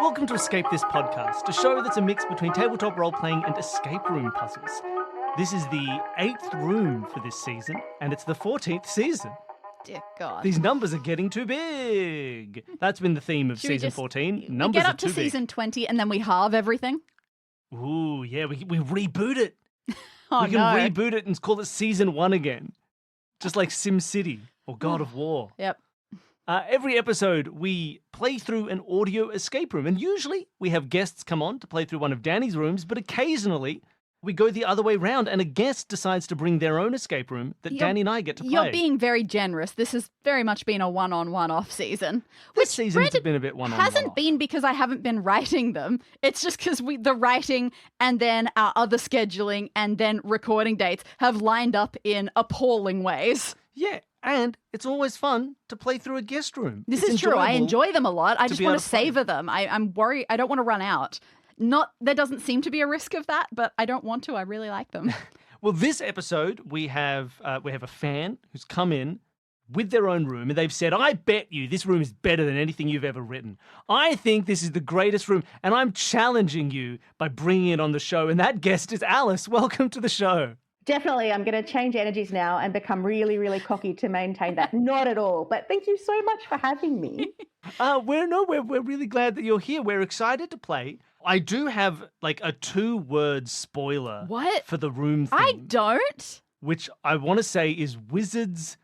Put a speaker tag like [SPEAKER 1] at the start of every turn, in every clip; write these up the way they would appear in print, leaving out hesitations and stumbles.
[SPEAKER 1] Welcome to Escape This Podcast, a show that's a mix between tabletop role-playing and escape room puzzles. This is the 8th room for this season, and it's the 14th season.
[SPEAKER 2] Dear God.
[SPEAKER 1] These numbers are getting too big. That's been the theme of season 14. Numbers
[SPEAKER 2] we get up
[SPEAKER 1] are too
[SPEAKER 2] to season 20 and then we halve everything?
[SPEAKER 1] Ooh, yeah, we reboot it.
[SPEAKER 2] Oh,
[SPEAKER 1] we can reboot it and call it season 1 again. Just like SimCity or God of War.
[SPEAKER 2] Yep.
[SPEAKER 1] Every episode, we play through an audio escape room, and usually we have guests come on to play through one of Danny's rooms, but occasionally we go the other way round, and a guest decides to bring their own escape room that Danny and I get to play.
[SPEAKER 2] You're being very generous. This has very much been a one-on-one off season.
[SPEAKER 1] This season has been a bit one-on-one
[SPEAKER 2] hasn't
[SPEAKER 1] off.
[SPEAKER 2] been because I haven't been writing them. It's just because the writing and then our other scheduling and then recording dates have lined up in appalling ways.
[SPEAKER 1] Yeah. And it's always fun to play through a guest room.
[SPEAKER 2] This is true. I enjoy them a lot. I just want to savor them. I'm worried. I don't want to run out. There doesn't seem to be a risk of that, but I don't want to. I really like them.
[SPEAKER 1] Well, this episode, we have a fan who's come in with their own room, and they've said, I bet you this room is better than anything you've ever written. I think this is the greatest room, and I'm challenging you by bringing it on the show. And that guest is Alice. Welcome to the show.
[SPEAKER 3] Definitely, I'm going to change energies now and become really, really cocky to maintain that. Not at all, but thank you so much for having me.
[SPEAKER 1] We're really glad that you're here. We're excited to play. I do have like a 2-word spoiler for the room theme.
[SPEAKER 2] I don't.
[SPEAKER 1] Which I want to say is Wizard's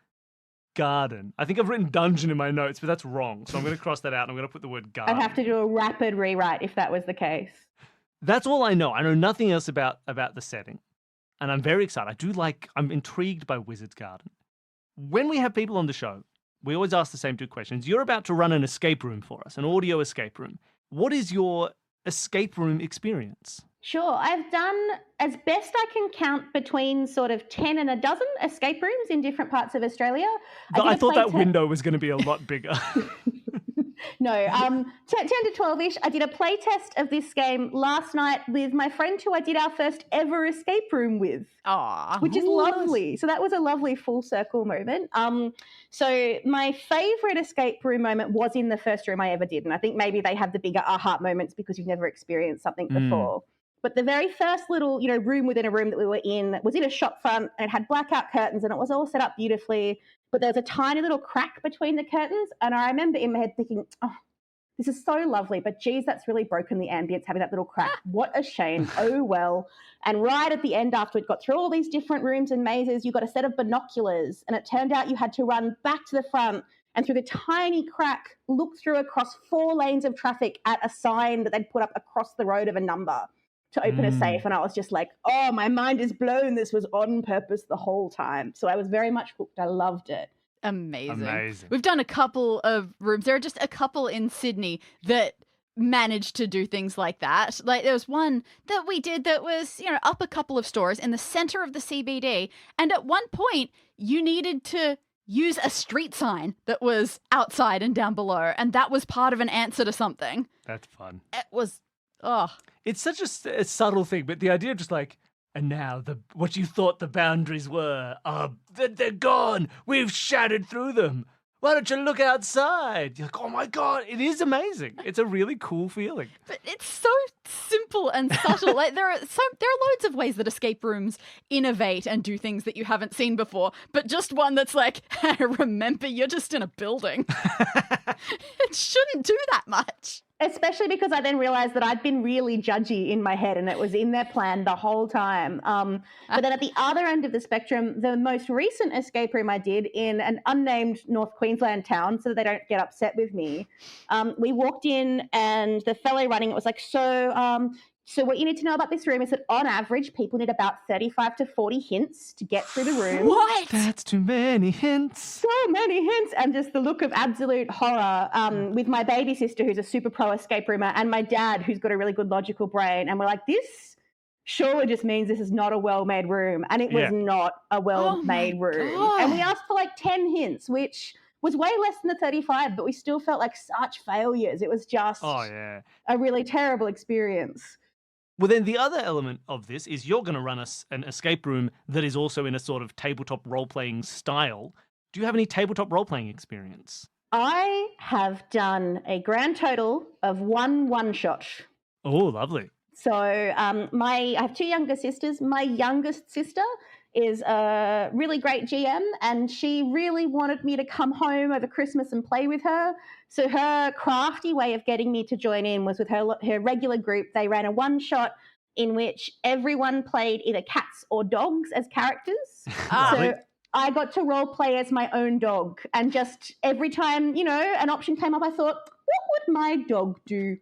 [SPEAKER 1] Garden. I think I've written dungeon in my notes, but that's wrong. So I'm going to cross that out and I'm going to put the word garden.
[SPEAKER 3] I'd have to do a rapid rewrite if that was the case.
[SPEAKER 1] That's all I know. I know nothing else about the setting. And I'm very excited. I'm intrigued by Wizard's Garden. When we have people on the show, we always ask the same 2 questions. You're about to run an escape room for us, an audio escape room. What is your escape room experience?
[SPEAKER 3] Sure. I've done, as best I can count, between sort of 10 and a dozen escape rooms in different parts of Australia.
[SPEAKER 1] I thought that window was going to be a lot bigger.
[SPEAKER 3] No, 10 to 12-ish. I did a play test of this game last night with my friend who I did our first ever escape room with.
[SPEAKER 2] Aww.
[SPEAKER 3] Which is lovely. So that was a lovely full circle moment. So my favourite escape room moment was in the first room I ever did. And I think maybe they have the bigger aha moments because you've never experienced something before. But the very first little, room within a room that we were in was in a shop front, and it had blackout curtains and it was all set up beautifully. But there was a tiny little crack between the curtains. And I remember in my head thinking, oh, this is so lovely, but geez, that's really broken the ambience, having that little crack. What a shame. Oh, well. And right at the end, after we'd got through all these different rooms and mazes, you got a set of binoculars. And it turned out you had to run back to the front and through the tiny crack, look through across 4 lanes of traffic at a sign that they'd put up across the road of a number to open a safe. And I was just like, oh, my mind is blown. This was on purpose the whole time. So I was very much hooked. I loved it.
[SPEAKER 2] Amazing. We've done a couple of rooms. There are just a couple in Sydney that managed to do things like that. Like there was one that we did that was, up a couple of stores in the center of the CBD. And at one point you needed to use a street sign that was outside and down below. And that was part of an answer to something.
[SPEAKER 1] That's fun.
[SPEAKER 2] It was,
[SPEAKER 1] It's such a subtle thing, but the idea of just like, and now what you thought the boundaries were, they're gone. We've shattered through them. Why don't you look outside? You're like, oh my God, it is amazing. It's a really cool feeling.
[SPEAKER 2] But it's so simple and subtle. Like there are loads of ways that escape rooms innovate and do things that you haven't seen before, but just one that's like, hey, remember, you're just in a building. It shouldn't do that much.
[SPEAKER 3] Especially because I then realised that I'd been really judgy in my head and it was in their plan the whole time. But then at the other end of the spectrum, the most recent escape room I did in an unnamed North Queensland town, so that they don't get upset with me, we walked in and the fellow running it was like, so what you need to know about this room is that on average, people need about 35 to 40 hints to get through the room.
[SPEAKER 2] What?
[SPEAKER 1] That's too many hints.
[SPEAKER 3] So many hints. And just the look of absolute horror with my baby sister, who's a super pro escape roomer, and my dad, who's got a really good logical brain. And we're like, this surely just means this is not a well-made room. And it was not a well-made room.
[SPEAKER 2] God.
[SPEAKER 3] And we asked for like 10 hints, which was way less than the 35, but we still felt like such failures. It was just a really terrible experience.
[SPEAKER 1] Well, then the other element of this is you're going to run us an escape room that is also in a sort of tabletop role-playing style. Do you have any tabletop role-playing experience?
[SPEAKER 3] I have done a grand total of one shot.
[SPEAKER 1] Oh, lovely.
[SPEAKER 3] So I have 2 younger sisters. My youngest sister is a really great GM, and she really wanted me to come home over Christmas and play with her. So her crafty way of getting me to join in was with her regular group. They ran a one-shot in which everyone played either cats or dogs as characters. So I got to role play as my own dog, and just every time, an option came up, I thought, what would my dog do?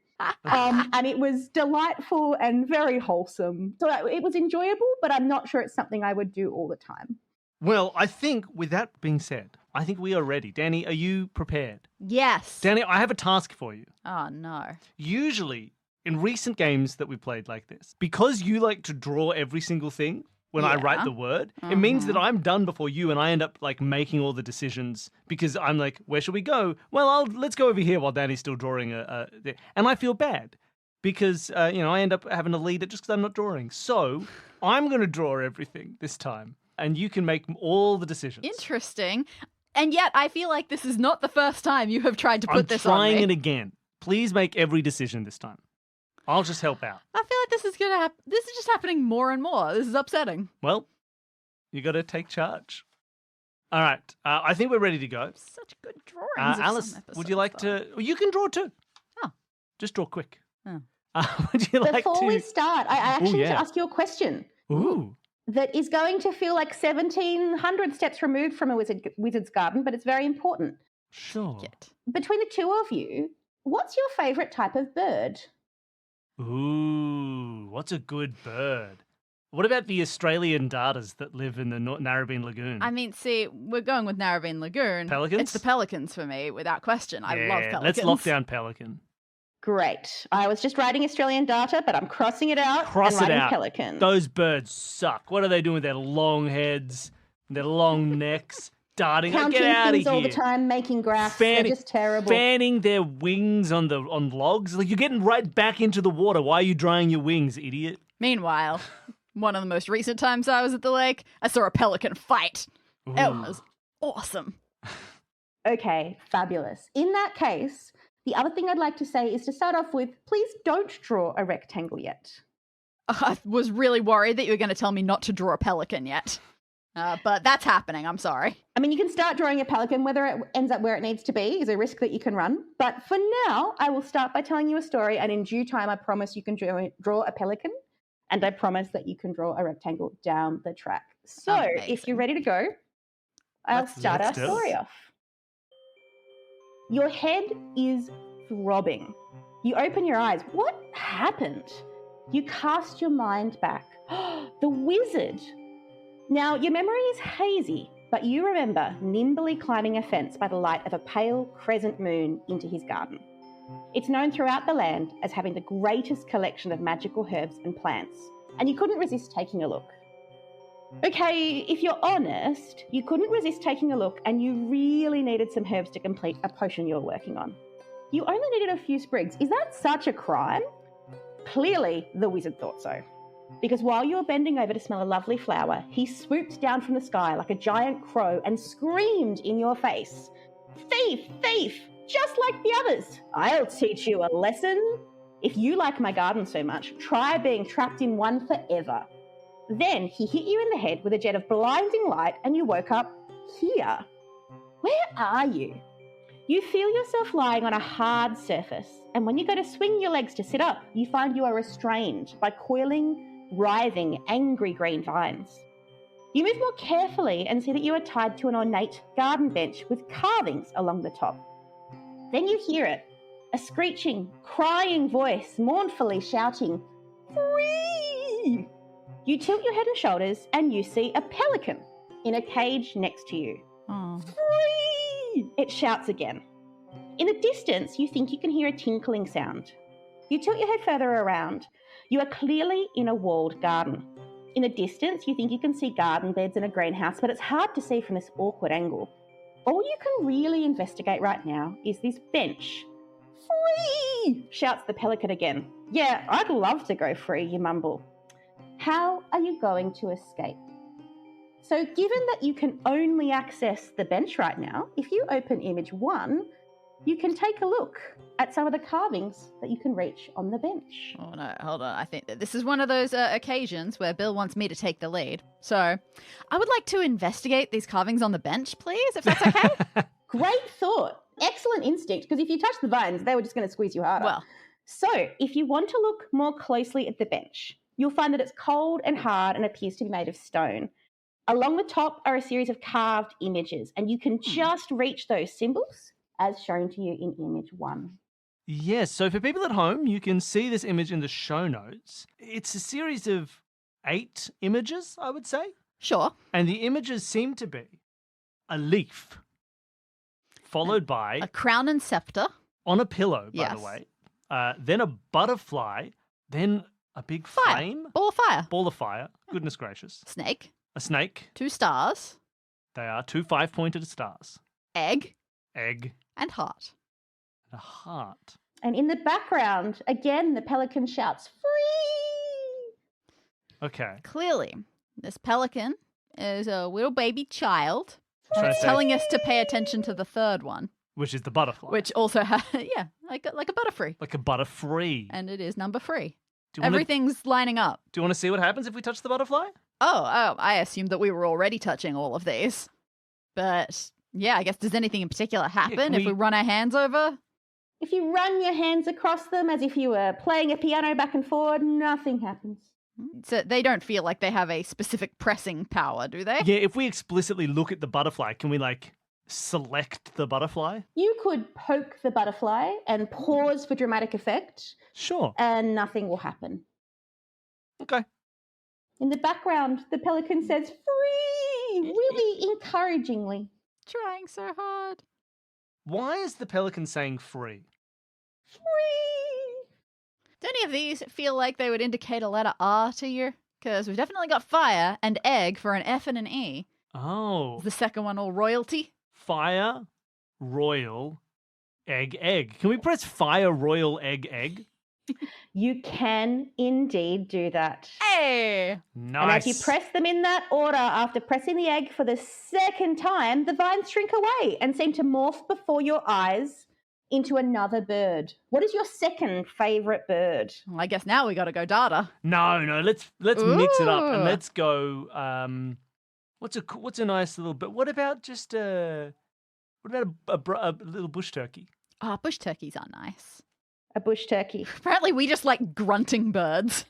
[SPEAKER 3] And it was delightful and very wholesome. So it was enjoyable, but I'm not sure it's something I would do all the time.
[SPEAKER 1] Well, I think with that being said, I think we are ready. Dani, are you prepared?
[SPEAKER 2] Yes.
[SPEAKER 1] Dani, I have a task for you.
[SPEAKER 2] Oh, no.
[SPEAKER 1] Usually, in recent games that we played like this, because you like to draw every single thing when I write the word, it means that I'm done before you and I end up making all the decisions because I'm like, where should we go? Well, let's go over here while Dani's still drawing and I feel bad because, I end up having to lead it just because I'm not drawing. So I'm going to draw everything this time and you can make all the decisions.
[SPEAKER 2] Interesting. And yet I feel like this is not the first time you have tried to put this on me.
[SPEAKER 1] I'm trying it again. Please make every decision this time. I'll just help out.
[SPEAKER 2] I feel like this is gonna happen. This is just happening more and more. This is upsetting.
[SPEAKER 1] Well, you got to take charge. All right. I think we're ready to go.
[SPEAKER 2] Such good drawings.
[SPEAKER 1] Alice, would you like to? Well, you can draw too.
[SPEAKER 2] Oh.
[SPEAKER 1] Just draw quick.
[SPEAKER 2] Oh.
[SPEAKER 1] Would you like to?
[SPEAKER 3] Before we start, I actually need to ask you a question.
[SPEAKER 1] Ooh.
[SPEAKER 3] That is going to feel like 1,700 steps removed from a wizard's garden, but it's very important.
[SPEAKER 1] Sure.
[SPEAKER 3] Between the two of you, what's your favourite type of bird?
[SPEAKER 1] Ooh, what's a good bird? What about the Australian darters that live in the Narrabeen Lagoon?
[SPEAKER 2] I mean, see, we're going with Narrabeen Lagoon.
[SPEAKER 1] Pelicans?
[SPEAKER 2] It's the pelicans for me, without question. I love pelicans.
[SPEAKER 1] Let's lock down pelican.
[SPEAKER 3] Great. I was just writing Australian darter, but I'm crossing it out and writing pelican.
[SPEAKER 1] Those birds suck. What are they doing with their long heads, their long necks? Darting,
[SPEAKER 3] counting
[SPEAKER 1] get out of
[SPEAKER 3] things
[SPEAKER 1] here.
[SPEAKER 3] all the time, making graphs. They're just terrible.
[SPEAKER 1] Fanning their wings on logs. Like, you're getting right back into the water. Why are you drying your wings, idiot?
[SPEAKER 2] Meanwhile, one of the most recent times I was at the lake, I saw a pelican fight.
[SPEAKER 1] Ooh.
[SPEAKER 2] It was awesome.
[SPEAKER 3] Okay, fabulous. In that case, the other thing I'd like to say is to start off with, please don't draw a rectangle yet.
[SPEAKER 2] I was really worried that you were going to tell me not to draw a pelican yet. But that's happening. I'm sorry. I
[SPEAKER 3] mean, you can start drawing a pelican. Whether it ends up where it needs to be is a risk that you can run. But for now, I will start by telling you a story. And in due time, I promise you can draw a pelican. And I promise that you can draw a rectangle down the track. So if you're ready to go, I'll start our story off. Your head is throbbing. You open your eyes. What happened? You cast your mind back. The wizard. Now, your memory is hazy, but you remember nimbly climbing a fence by the light of a pale crescent moon into his garden. It's known throughout the land as having the greatest collection of magical herbs and plants, and you couldn't resist taking a look. Okay, if you're honest, you couldn't resist taking a look and you really needed some herbs to complete a potion you were working on. You only needed a few sprigs. Is that such a crime? Clearly, the wizard thought so. Because while you were bending over to smell a lovely flower, he swooped down from the sky like a giant crow and screamed in your face, "Thief! Thief! Just like the others! I'll teach you a lesson. If you like my garden so much, try being trapped in one forever." Then he hit you in the head with a jet of blinding light and you woke up here. Where are you? You feel yourself lying on a hard surface, and when you go to swing your legs to sit up, you find you are restrained by coiling, writhing, angry green vines. You move more carefully and see that you are tied to an ornate garden bench with carvings along the top. Then you hear it, a screeching, crying voice mournfully shouting, "Free!" You tilt your head and shoulders and you see a pelican in a cage next to you.
[SPEAKER 2] Oh.
[SPEAKER 3] "Free!" It shouts again. In the distance, you think you can hear a tinkling sound. You tilt your head further around. You are clearly in a walled garden. In the distance, you think you can see garden beds and a greenhouse, but it's hard to see from this awkward angle. All you can really investigate right now is this bench. "Free!" shouts the pelican again. "Yeah, I'd love to go free," you mumble. How are you going to escape? So given that you can only access the bench right now, if you open image 1, you can take a look at some of the carvings that you can reach on the bench.
[SPEAKER 2] Oh no, hold on. I think that this is one of those occasions where Bill wants me to take the lead. So I would like to investigate these carvings on the bench, please, if that's okay.
[SPEAKER 3] Great thought. Excellent instinct, because if you touch the vines, they were just going to squeeze you harder.
[SPEAKER 2] Well,
[SPEAKER 3] so if you want to look more closely at the bench, you'll find that it's cold and hard and appears to be made of stone. Along the top are a series of carved images, and you can just reach those symbols as shown to you in image 1.
[SPEAKER 1] Yes, so for people at home, you can see this image in the show notes. It's a series of 8 images, I would say.
[SPEAKER 2] Sure.
[SPEAKER 1] And the images seem to be a leaf, followed by...
[SPEAKER 2] a crown and scepter.
[SPEAKER 1] On a pillow, by
[SPEAKER 2] Yes.
[SPEAKER 1] the way. Then a butterfly, then a big flame.
[SPEAKER 2] Ball of fire.
[SPEAKER 1] Ball of fire. Goodness gracious.
[SPEAKER 2] Snake.
[SPEAKER 1] A snake.
[SPEAKER 2] 2 stars.
[SPEAKER 1] They are 2 5-pointed stars.
[SPEAKER 2] Egg.
[SPEAKER 1] Egg.
[SPEAKER 2] And heart.
[SPEAKER 1] And a heart.
[SPEAKER 3] And in the background, again, the pelican shouts, "Free!"
[SPEAKER 1] Okay.
[SPEAKER 2] Clearly, this pelican is a little baby child.
[SPEAKER 1] Trying to say,
[SPEAKER 2] Telling us to pay attention to the third one,
[SPEAKER 1] which is the butterfly.
[SPEAKER 2] which also has, like a butterfree.
[SPEAKER 1] Like a butterfree.
[SPEAKER 2] And it is number 3.
[SPEAKER 1] Do you wanna-
[SPEAKER 2] Everything's lining up.
[SPEAKER 1] Do you want to see what happens if we touch the butterfly?
[SPEAKER 2] Oh, I assumed that we were already touching all of these. But yeah, I guess does anything in particular happen
[SPEAKER 1] can
[SPEAKER 2] if we
[SPEAKER 1] we-
[SPEAKER 2] run our hands over?
[SPEAKER 3] If you run your hands across them as if you were playing a piano back and forward, nothing happens.
[SPEAKER 2] So they don't feel like they have a specific pressing power, do they?
[SPEAKER 1] Yeah, if we explicitly look at the butterfly, can we select the butterfly?
[SPEAKER 3] You could poke the butterfly and pause for dramatic effect,
[SPEAKER 1] Sure.
[SPEAKER 3] and nothing will happen.
[SPEAKER 1] Okay.
[SPEAKER 3] In the background, the pelican says, "Free!" really encouragingly.
[SPEAKER 2] Trying so hard.
[SPEAKER 1] Why is the pelican saying free?
[SPEAKER 3] Free!
[SPEAKER 2] Do any of these feel like they would indicate a letter R to you? Because we've definitely got fire and egg for an F and an E.
[SPEAKER 1] Oh.
[SPEAKER 2] Is the second one all royalty?
[SPEAKER 1] Fire, royal, egg, egg. Can we press fire, royal, egg, egg?
[SPEAKER 3] You can indeed do that.
[SPEAKER 2] Hey!
[SPEAKER 1] Nice.
[SPEAKER 3] And as you press them in that order, after pressing the egg for the second time, the vines shrink away and seem to morph before your eyes into another bird. What is your second favourite bird?
[SPEAKER 2] Well, I guess now we got to go data.
[SPEAKER 1] No, let's mix it up and
[SPEAKER 2] Ooh.
[SPEAKER 1] let's go. What's a nice little bit? What about just a little bush turkey?
[SPEAKER 2] Ah, bush turkeys are nice.
[SPEAKER 3] A bush turkey.
[SPEAKER 2] Apparently we just like grunting birds.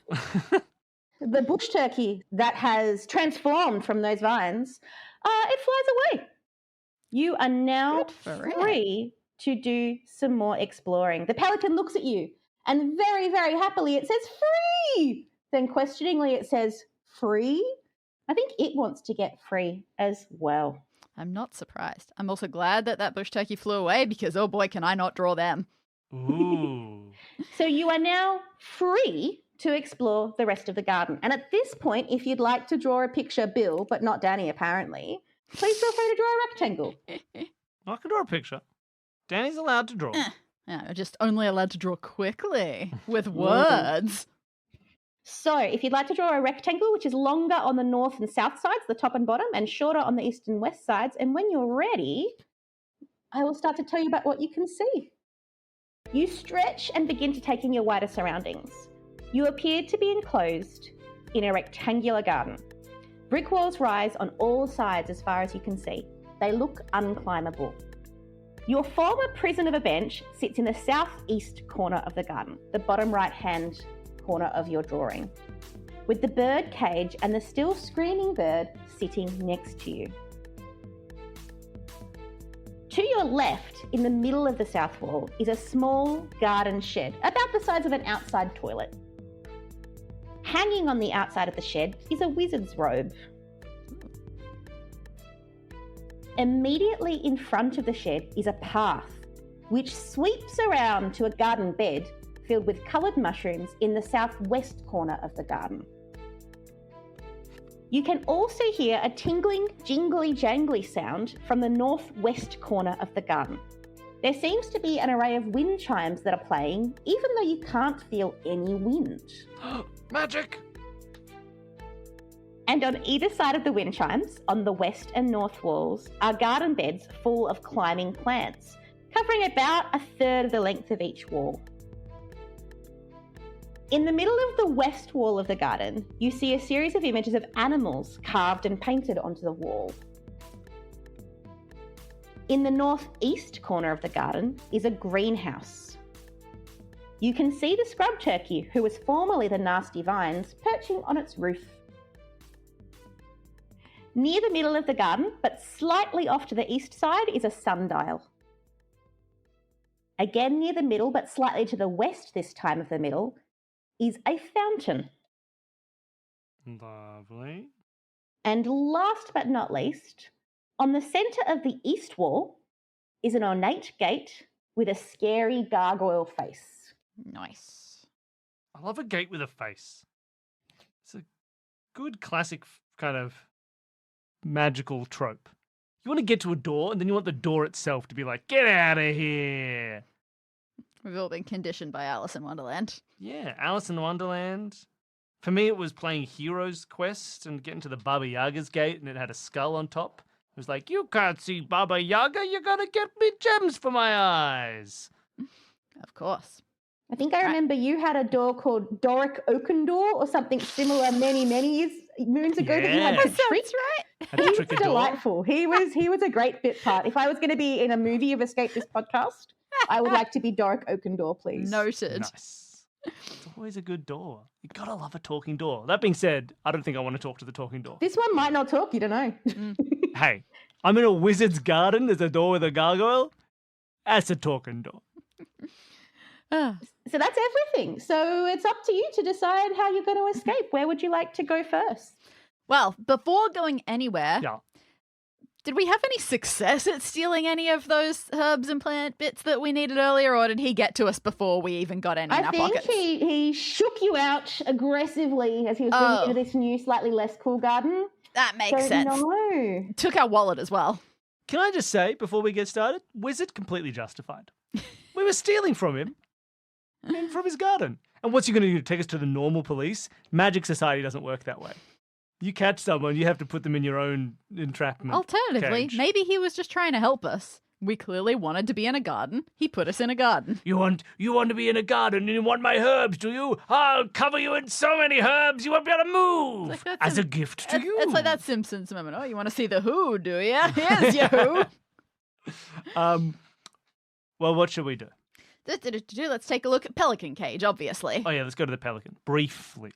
[SPEAKER 3] The bush turkey that has transformed from those vines, it flies away. You are now
[SPEAKER 2] Good for it.
[SPEAKER 3] free to do some more exploring. The pelican looks at you and very, very happily it says, "Free!" Then questioningly it says, "Free?" I think it wants to get free as well.
[SPEAKER 2] I'm not surprised. I'm also glad that bush turkey flew away because, oh boy, can I not draw them.
[SPEAKER 1] Ooh.
[SPEAKER 3] So you are now free to explore the rest of the garden. And at this point, if you'd like to draw a picture, Bill, but not Dani apparently, please feel free to draw a rectangle.
[SPEAKER 1] I can draw a picture. Danny's allowed to draw.
[SPEAKER 2] Yeah, I'm just only allowed to draw quickly with words.
[SPEAKER 3] So if you'd like to draw a rectangle, which is longer on the north and south sides, the top and bottom, and shorter on the east and west sides, and when you're ready, I will start to tell you about what you can see. You stretch and begin to take in your wider surroundings. You appear to be enclosed in a rectangular garden. Brick walls rise on all sides as far as you can see. They look unclimbable. Your former prison of a bench sits in the southeast corner of the garden, the bottom right-hand corner of your drawing, with the bird cage and the still screaming bird sitting next to you. To your left, in the middle of the south wall, is a small garden shed, about the size of an outside toilet. Hanging on the outside of the shed is a wizard's robe. Immediately in front of the shed is a path, which sweeps around to a garden bed filled with coloured mushrooms in the southwest corner of the garden. You can also hear a tingling, jingly, jangly sound from the northwest corner of the garden. There seems to be an array of wind chimes that are playing, even though you can't feel any wind.
[SPEAKER 1] Magic!
[SPEAKER 3] And on either side of the wind chimes, on the west and north walls, are garden beds full of climbing plants, covering about a third of the length of each wall. In the middle of the west wall of the garden, you see a series of images of animals carved and painted onto the wall. In the northeast corner of the garden is a greenhouse. You can see the scrub turkey, who was formerly the nasty vines, perching on its roof. Near the middle of the garden, but slightly off to the east side, is a sundial. Again near the middle, but slightly to the west this time of the middle, is a fountain.
[SPEAKER 1] Lovely.
[SPEAKER 3] And last but not least, on the centre of the east wall is an ornate gate with a scary gargoyle face.
[SPEAKER 2] Nice.
[SPEAKER 1] I love a gate with a face. It's a good classic kind of magical trope. You want to get to a door, and then you want the door itself to be like, get out of here.
[SPEAKER 2] We've all been conditioned by Alice in Wonderland.
[SPEAKER 1] Yeah, Alice in Wonderland. For me, it was playing Hero's Quest and getting to the Baba Yaga's gate, and it had a skull on top. It was like, you can't see Baba Yaga, you're going to get me gems for my eyes.
[SPEAKER 2] Of course.
[SPEAKER 3] I think I remember you had a door called Doric Oaken Door or something similar many moons ago that you had to trick.
[SPEAKER 2] Right.
[SPEAKER 1] Had to trick a door.
[SPEAKER 3] Delightful. He was a great bit part. If I was going to be in a movie of Escape This Podcast, I would like to be Doric Oaken Door, please.
[SPEAKER 2] Noted.
[SPEAKER 1] Nice. It's always a good door. You gotta love a talking door. That being said, I don't think I want to talk to the talking door.
[SPEAKER 3] This one might not talk, you don't know.
[SPEAKER 1] Hey, I'm in a wizard's garden. There's a door with a gargoyle. That's a talking door.
[SPEAKER 3] So that's everything. So it's up to you to decide how you're going to escape. Where would you like to go first?
[SPEAKER 2] Well, before going anywhere,
[SPEAKER 1] Yeah.
[SPEAKER 2] did we have any success at stealing any of those herbs and plant bits that we needed earlier, or did he get to us before we even got any in our pockets?
[SPEAKER 3] I think he shook you out aggressively as he was going into this new, slightly less cool garden.
[SPEAKER 2] That makes sense.
[SPEAKER 3] No.
[SPEAKER 2] Took our wallet as well.
[SPEAKER 1] Can I just say, before we get started, Wizard completely justified. We were stealing from him and from his garden. And what's he going to do? Take us to the normal police? Magic Society doesn't work that way. You catch someone, you have to put them in your own entrapment.
[SPEAKER 2] Alternatively,
[SPEAKER 1] cage.
[SPEAKER 2] maybe he was just trying to help us. We clearly wanted to be in a garden. He put us in a garden.
[SPEAKER 1] You want to be in a garden and you want my herbs, do you? I'll cover you in so many herbs you won't be able to move.
[SPEAKER 2] Like
[SPEAKER 1] as a gift to you.
[SPEAKER 2] It's like that Simpsons moment. Oh, you want to see the Who, do you? Here's your Who.
[SPEAKER 1] Well, what should we do?
[SPEAKER 2] Let's take a look at Pelican Cage, obviously.
[SPEAKER 1] Oh, yeah, let's go to the Pelican. Briefly.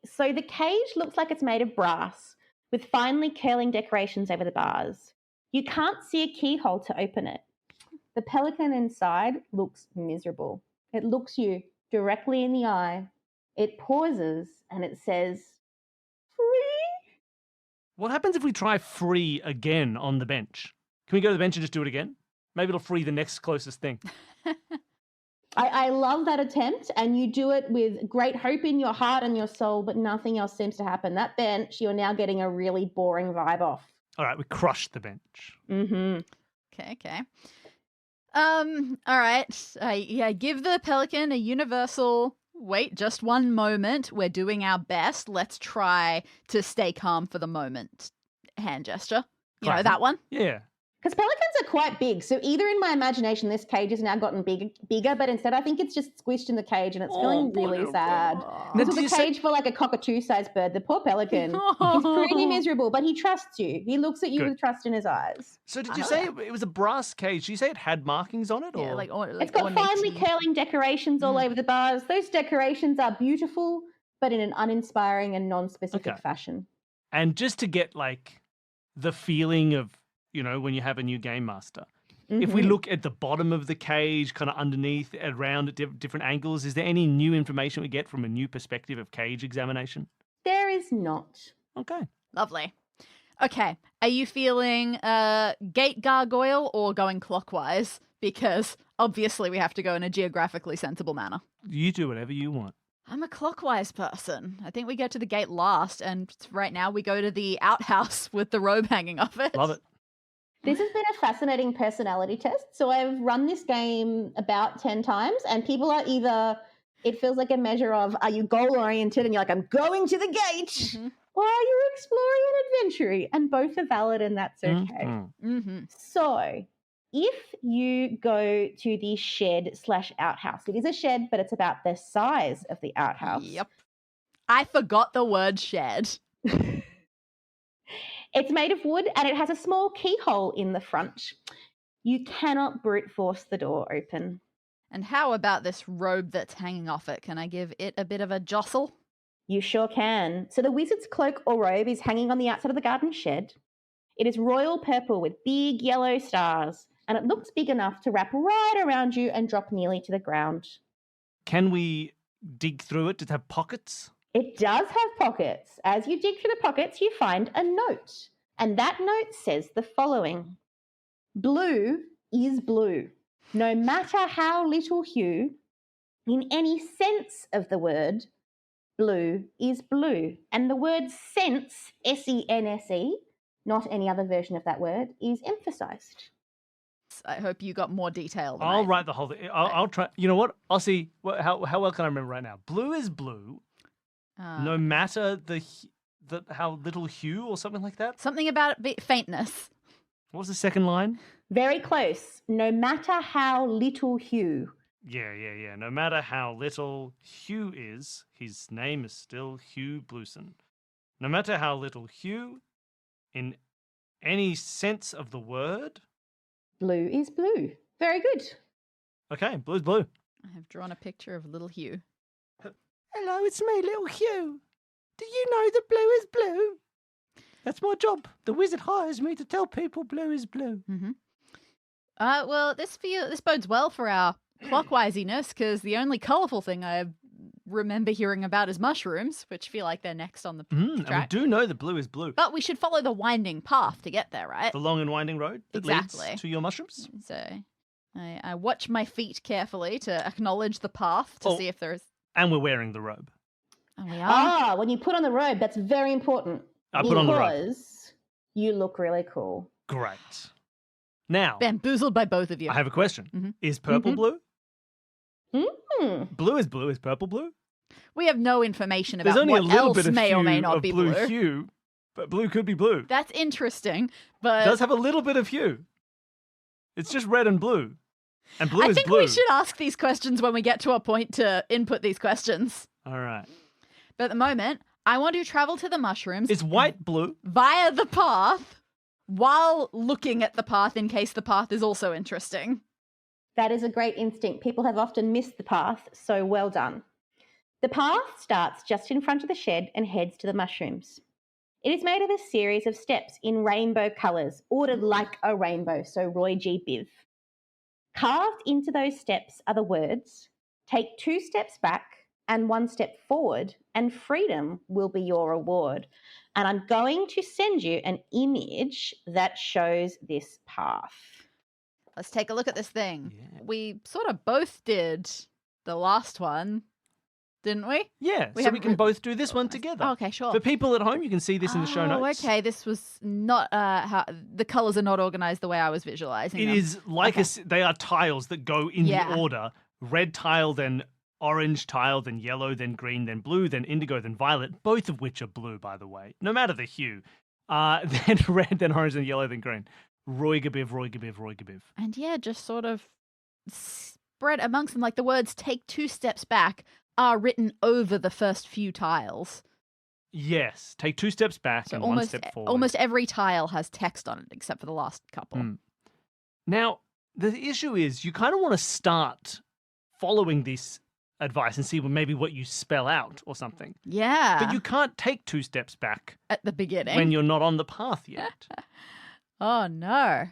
[SPEAKER 3] So the cage looks like it's made of brass with finely curling decorations over the bars. You can't see a keyhole to open it. The pelican inside looks miserable. It looks you directly in the eye. It pauses and it says, free?
[SPEAKER 1] What happens if we try free again on the bench? Can we go to the bench and just do it again? Maybe it'll free the next closest thing.
[SPEAKER 3] I love that attempt, and you do it with great hope in your heart and your soul, but nothing else seems to happen. That bench, you're now getting a really boring vibe off.
[SPEAKER 1] All right, we crushed the bench.
[SPEAKER 3] Mm-hmm.
[SPEAKER 2] Okay. All right. Give the pelican a universal, wait just one moment. We're doing our best. Let's try to stay calm for the moment. Hand gesture. You know, that one?
[SPEAKER 1] Yeah.
[SPEAKER 3] Because pelicans are quite big, so either in my imagination this cage has now gotten bigger, but instead I think it's just squished in the cage and it's feeling really sad. This was a cage for like a cockatoo-sized bird. The poor pelican. He's pretty miserable, but he trusts you. He looks at you with trust in his eyes.
[SPEAKER 1] So did you say it was a brass cage? Did you say it had markings on it?
[SPEAKER 2] Yeah,
[SPEAKER 1] or?
[SPEAKER 3] It's got finely curling decorations all over the bars. Those decorations are beautiful, but in an uninspiring and non-specific fashion.
[SPEAKER 1] And just to get like the feeling of, you know, when you have a new game master. Mm-hmm. If we look at the bottom of the cage, kind of underneath, around at different angles, is there any new information we get from a new perspective of cage examination?
[SPEAKER 3] There is not.
[SPEAKER 1] Okay.
[SPEAKER 2] Lovely. Okay. Are you feeling gate gargoyle or going clockwise? Because obviously we have to go in a geographically sensible manner.
[SPEAKER 1] You do whatever you want.
[SPEAKER 2] I'm a clockwise person. I think we get to the gate last, and right now we go to the outhouse with the robe hanging off it.
[SPEAKER 1] Love it.
[SPEAKER 3] This has been a fascinating personality test. So I've run this game about 10 times, and people are either, it feels like a measure of, are you goal-oriented and you're like, I'm going to the gate, or are you exploring and adventuring? And both are valid, and that's okay.
[SPEAKER 2] Mm-hmm.
[SPEAKER 3] So If you go to the shed/outhouse, it is a shed, but it's about the size of the outhouse.
[SPEAKER 2] Yep. I forgot the word shed.
[SPEAKER 3] It's made of wood and it has a small keyhole in the front. You cannot brute force the door open.
[SPEAKER 2] And how about this robe that's hanging off it? Can I give it a bit of a jostle?
[SPEAKER 3] You sure can. So the wizard's cloak or robe is hanging on the outside of the garden shed. It is royal purple with big yellow stars, and it looks big enough to wrap right around you and drop nearly to the ground.
[SPEAKER 1] Can we dig through it? Does it have pockets?
[SPEAKER 3] It does have pockets. As you dig through the pockets, you find a note, and that note says the following. Blue is blue, no matter how little hue. In any sense of the word, blue is blue. And the word sense, S-E-N-S-E, not any other version of that word, is emphasised.
[SPEAKER 2] I hope you got more detail than
[SPEAKER 1] I'll write the whole thing. I'll try. You know what? I'll see. How well can I remember right now? Blue is blue, no matter how little hue or something like that.
[SPEAKER 2] Something about faintness.
[SPEAKER 1] What was the second line?
[SPEAKER 3] Very close. No matter how little hue.
[SPEAKER 1] Yeah. No matter how little Hugh is, his name is still Hugh Blueson. No matter how little Hugh, in any sense of the word.
[SPEAKER 3] Blue is blue. Very good.
[SPEAKER 1] Okay, blue is blue.
[SPEAKER 2] I have drawn a picture of little Hugh.
[SPEAKER 1] Hello, it's me, little Hugh. Do you know that blue is blue? That's my job. The wizard hires me to tell people blue is blue.
[SPEAKER 2] Mm-hmm. Well, this bodes well for our clockwisiness, because the only colourful thing I remember hearing about is mushrooms, which feel like they're next on the track.
[SPEAKER 1] And we do know that blue is blue.
[SPEAKER 2] But we should follow the winding path to get there, right?
[SPEAKER 1] The long and winding road that leads to your mushrooms.
[SPEAKER 2] So I watch my feet carefully to acknowledge the path to see if there is...
[SPEAKER 1] And we're wearing the robe.
[SPEAKER 2] Oh, we are?
[SPEAKER 3] When you put on the robe, that's very important.
[SPEAKER 1] I put on the robe.
[SPEAKER 3] Because you look really cool.
[SPEAKER 1] Great. Now...
[SPEAKER 2] Bamboozled by both of you.
[SPEAKER 1] I have a question. Mm-hmm. Is purple blue? Blue is blue. Is purple blue?
[SPEAKER 2] We have no information about
[SPEAKER 1] There's only
[SPEAKER 2] what
[SPEAKER 1] a little
[SPEAKER 2] else
[SPEAKER 1] bit of
[SPEAKER 2] may or may not
[SPEAKER 1] of
[SPEAKER 2] be
[SPEAKER 1] blue
[SPEAKER 2] blue.
[SPEAKER 1] hue, but blue could be blue.
[SPEAKER 2] That's interesting, but...
[SPEAKER 1] It does have a little bit of hue. It's just red and blue. And blue is blue.
[SPEAKER 2] I think we should ask these questions when we get to a point to input these questions.
[SPEAKER 1] All right.
[SPEAKER 2] But at the moment, I want to travel to the mushrooms.
[SPEAKER 1] Is white blue?
[SPEAKER 2] Via the path, while looking at the path in case the path is also interesting.
[SPEAKER 3] That is a great instinct. People have often missed the path, so well done. The path starts just in front of the shed and heads to the mushrooms. It is made of a series of steps in rainbow colours, ordered like a rainbow, so Roy G. Biv. Carved into those steps are the words, take 2 steps back and 1 step forward, and freedom will be your reward. And I'm going to send you an image that shows this path.
[SPEAKER 2] Let's take a look at this thing.
[SPEAKER 1] Yeah.
[SPEAKER 2] We sort of both did the last one, didn't we?
[SPEAKER 1] Yeah, so we can both do this one together.
[SPEAKER 2] Oh, okay, sure.
[SPEAKER 1] For people at home, you can see this in the show notes.
[SPEAKER 2] Oh, okay. This was not how the colours are not organised the way I was visualising them.
[SPEAKER 1] It is like they are tiles that go in the order. Red tile, then orange tile, then yellow, then green, then blue, then indigo, then violet, both of which are blue, by the way, no matter the hue. Then red, then orange, then yellow, then green. Roy Gabiv, Roy Gabiv, Roy Gabiv.
[SPEAKER 2] And yeah, just sort of spread amongst them. Like the words take 2 steps back are written over the first few tiles.
[SPEAKER 1] Yes, take 2 steps back and 1 step forward.
[SPEAKER 2] Almost every tile has text on it, except for the last couple.
[SPEAKER 1] Now, the issue is you kind of want to start following this advice and see maybe what you spell out or something.
[SPEAKER 2] Yeah.
[SPEAKER 1] But you can't take 2 steps back
[SPEAKER 2] at the beginning
[SPEAKER 1] when you're not on the path yet.
[SPEAKER 2] Oh, no.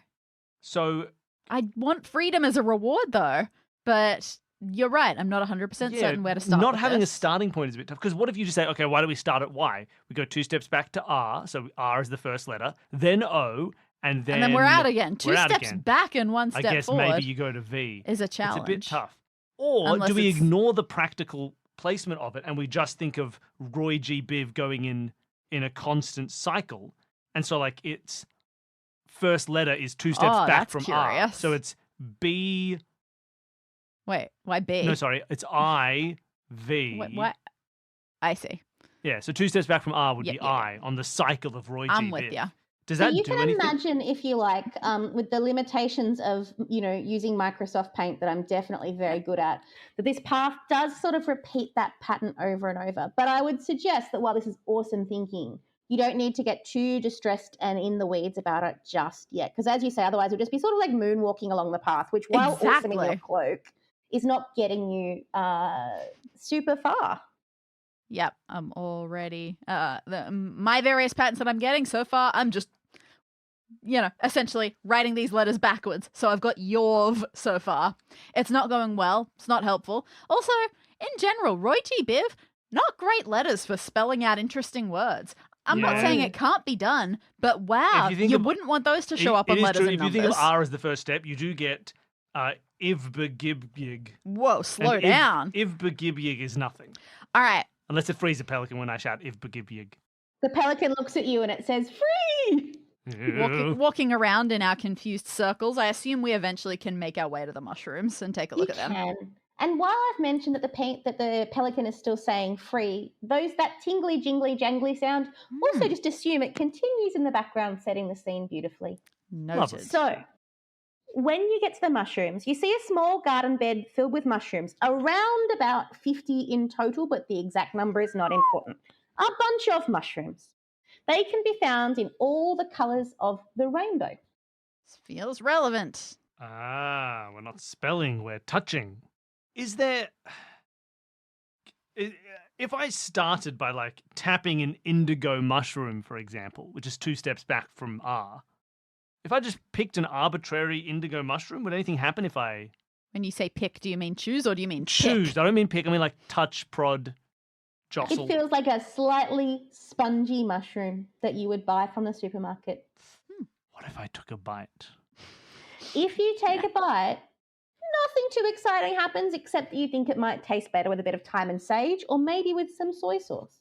[SPEAKER 1] So...
[SPEAKER 2] I want freedom as a reward, though. But you're right. I'm not 100% certain where to start.
[SPEAKER 1] Not having a starting point is a bit tough. Because what if you just say, okay, why do we start at Y? We go 2 steps back to R. So R is the first letter. Then O. And then
[SPEAKER 2] we're out again. 2 steps back and 1 step forward.
[SPEAKER 1] I guess maybe you go to V.
[SPEAKER 2] Is a challenge.
[SPEAKER 1] It's a bit tough. Or do we ignore the practical placement of it and we just think of Roy G. Biv going in a constant cycle? And so like its first letter is 2 steps back from
[SPEAKER 2] curious.
[SPEAKER 1] R. So it's B.
[SPEAKER 2] Wait, why B?
[SPEAKER 1] No, sorry. It's I, V.
[SPEAKER 2] What? I see.
[SPEAKER 1] Yeah, so 2 steps back from R would be I on the cycle of Roy G.
[SPEAKER 2] I'm
[SPEAKER 1] Biv.
[SPEAKER 2] with you.
[SPEAKER 1] Does that
[SPEAKER 3] you
[SPEAKER 1] do
[SPEAKER 3] can
[SPEAKER 1] anything?
[SPEAKER 3] imagine, if you like, with the limitations of, using Microsoft Paint that I'm definitely very good at, that this path does sort of repeat that pattern over and over. But I would suggest that while this is awesome thinking, you don't need to get too distressed and in the weeds about it just yet. Because as you say, otherwise it'll just be sort of like moonwalking along the path, which, while awesome in your cloak, is not getting you super far.
[SPEAKER 2] Yep, I'm already my various patterns that I'm getting so far, I'm just essentially writing these letters backwards. So I've got Yorv so far. It's not going well. It's not helpful. Also, in general, Roy G. Biv, not great letters for spelling out interesting words. I'm not saying it can't be done, but wow, you wouldn't want those to show up on letters and numbers.
[SPEAKER 1] If you think of R as the first step, you do get Ivbegibyig.
[SPEAKER 2] Whoa, slow down.
[SPEAKER 1] Ivbegibyig is nothing.
[SPEAKER 2] All right.
[SPEAKER 1] Unless it frees a pelican when I shout Ivbegibyig.
[SPEAKER 3] The pelican looks at you and it says, free!
[SPEAKER 2] Walking around in our confused circles, I assume we eventually can make our way to the mushrooms and take a look at them.
[SPEAKER 3] And while I've mentioned that the pelican is still saying free, that tingly, jingly, jangly sound, also just assume it continues in the background, setting the scene beautifully.
[SPEAKER 2] Noted.
[SPEAKER 3] So, when you get to the mushrooms, you see a small garden bed filled with mushrooms, around about 50 in total, but the exact number is not important. A bunch of mushrooms. They can be found in all the colours of the rainbow.
[SPEAKER 2] This feels relevant.
[SPEAKER 1] Ah, we're not spelling, we're touching. Is there... If I started by, tapping an indigo mushroom, for example, which is 2 steps back from R, if I just picked an arbitrary indigo mushroom, would anything happen if I...
[SPEAKER 2] When you say pick, do you mean choose or do you mean
[SPEAKER 1] choose?
[SPEAKER 2] Pick?
[SPEAKER 1] I don't mean pick, I mean touch, prod, jostle.
[SPEAKER 3] It feels like a slightly spongy mushroom that you would buy from the supermarket.
[SPEAKER 1] What if I took a bite?
[SPEAKER 3] If you take a bite, nothing too exciting happens except that you think it might taste better with a bit of thyme and sage, or maybe with some soy sauce.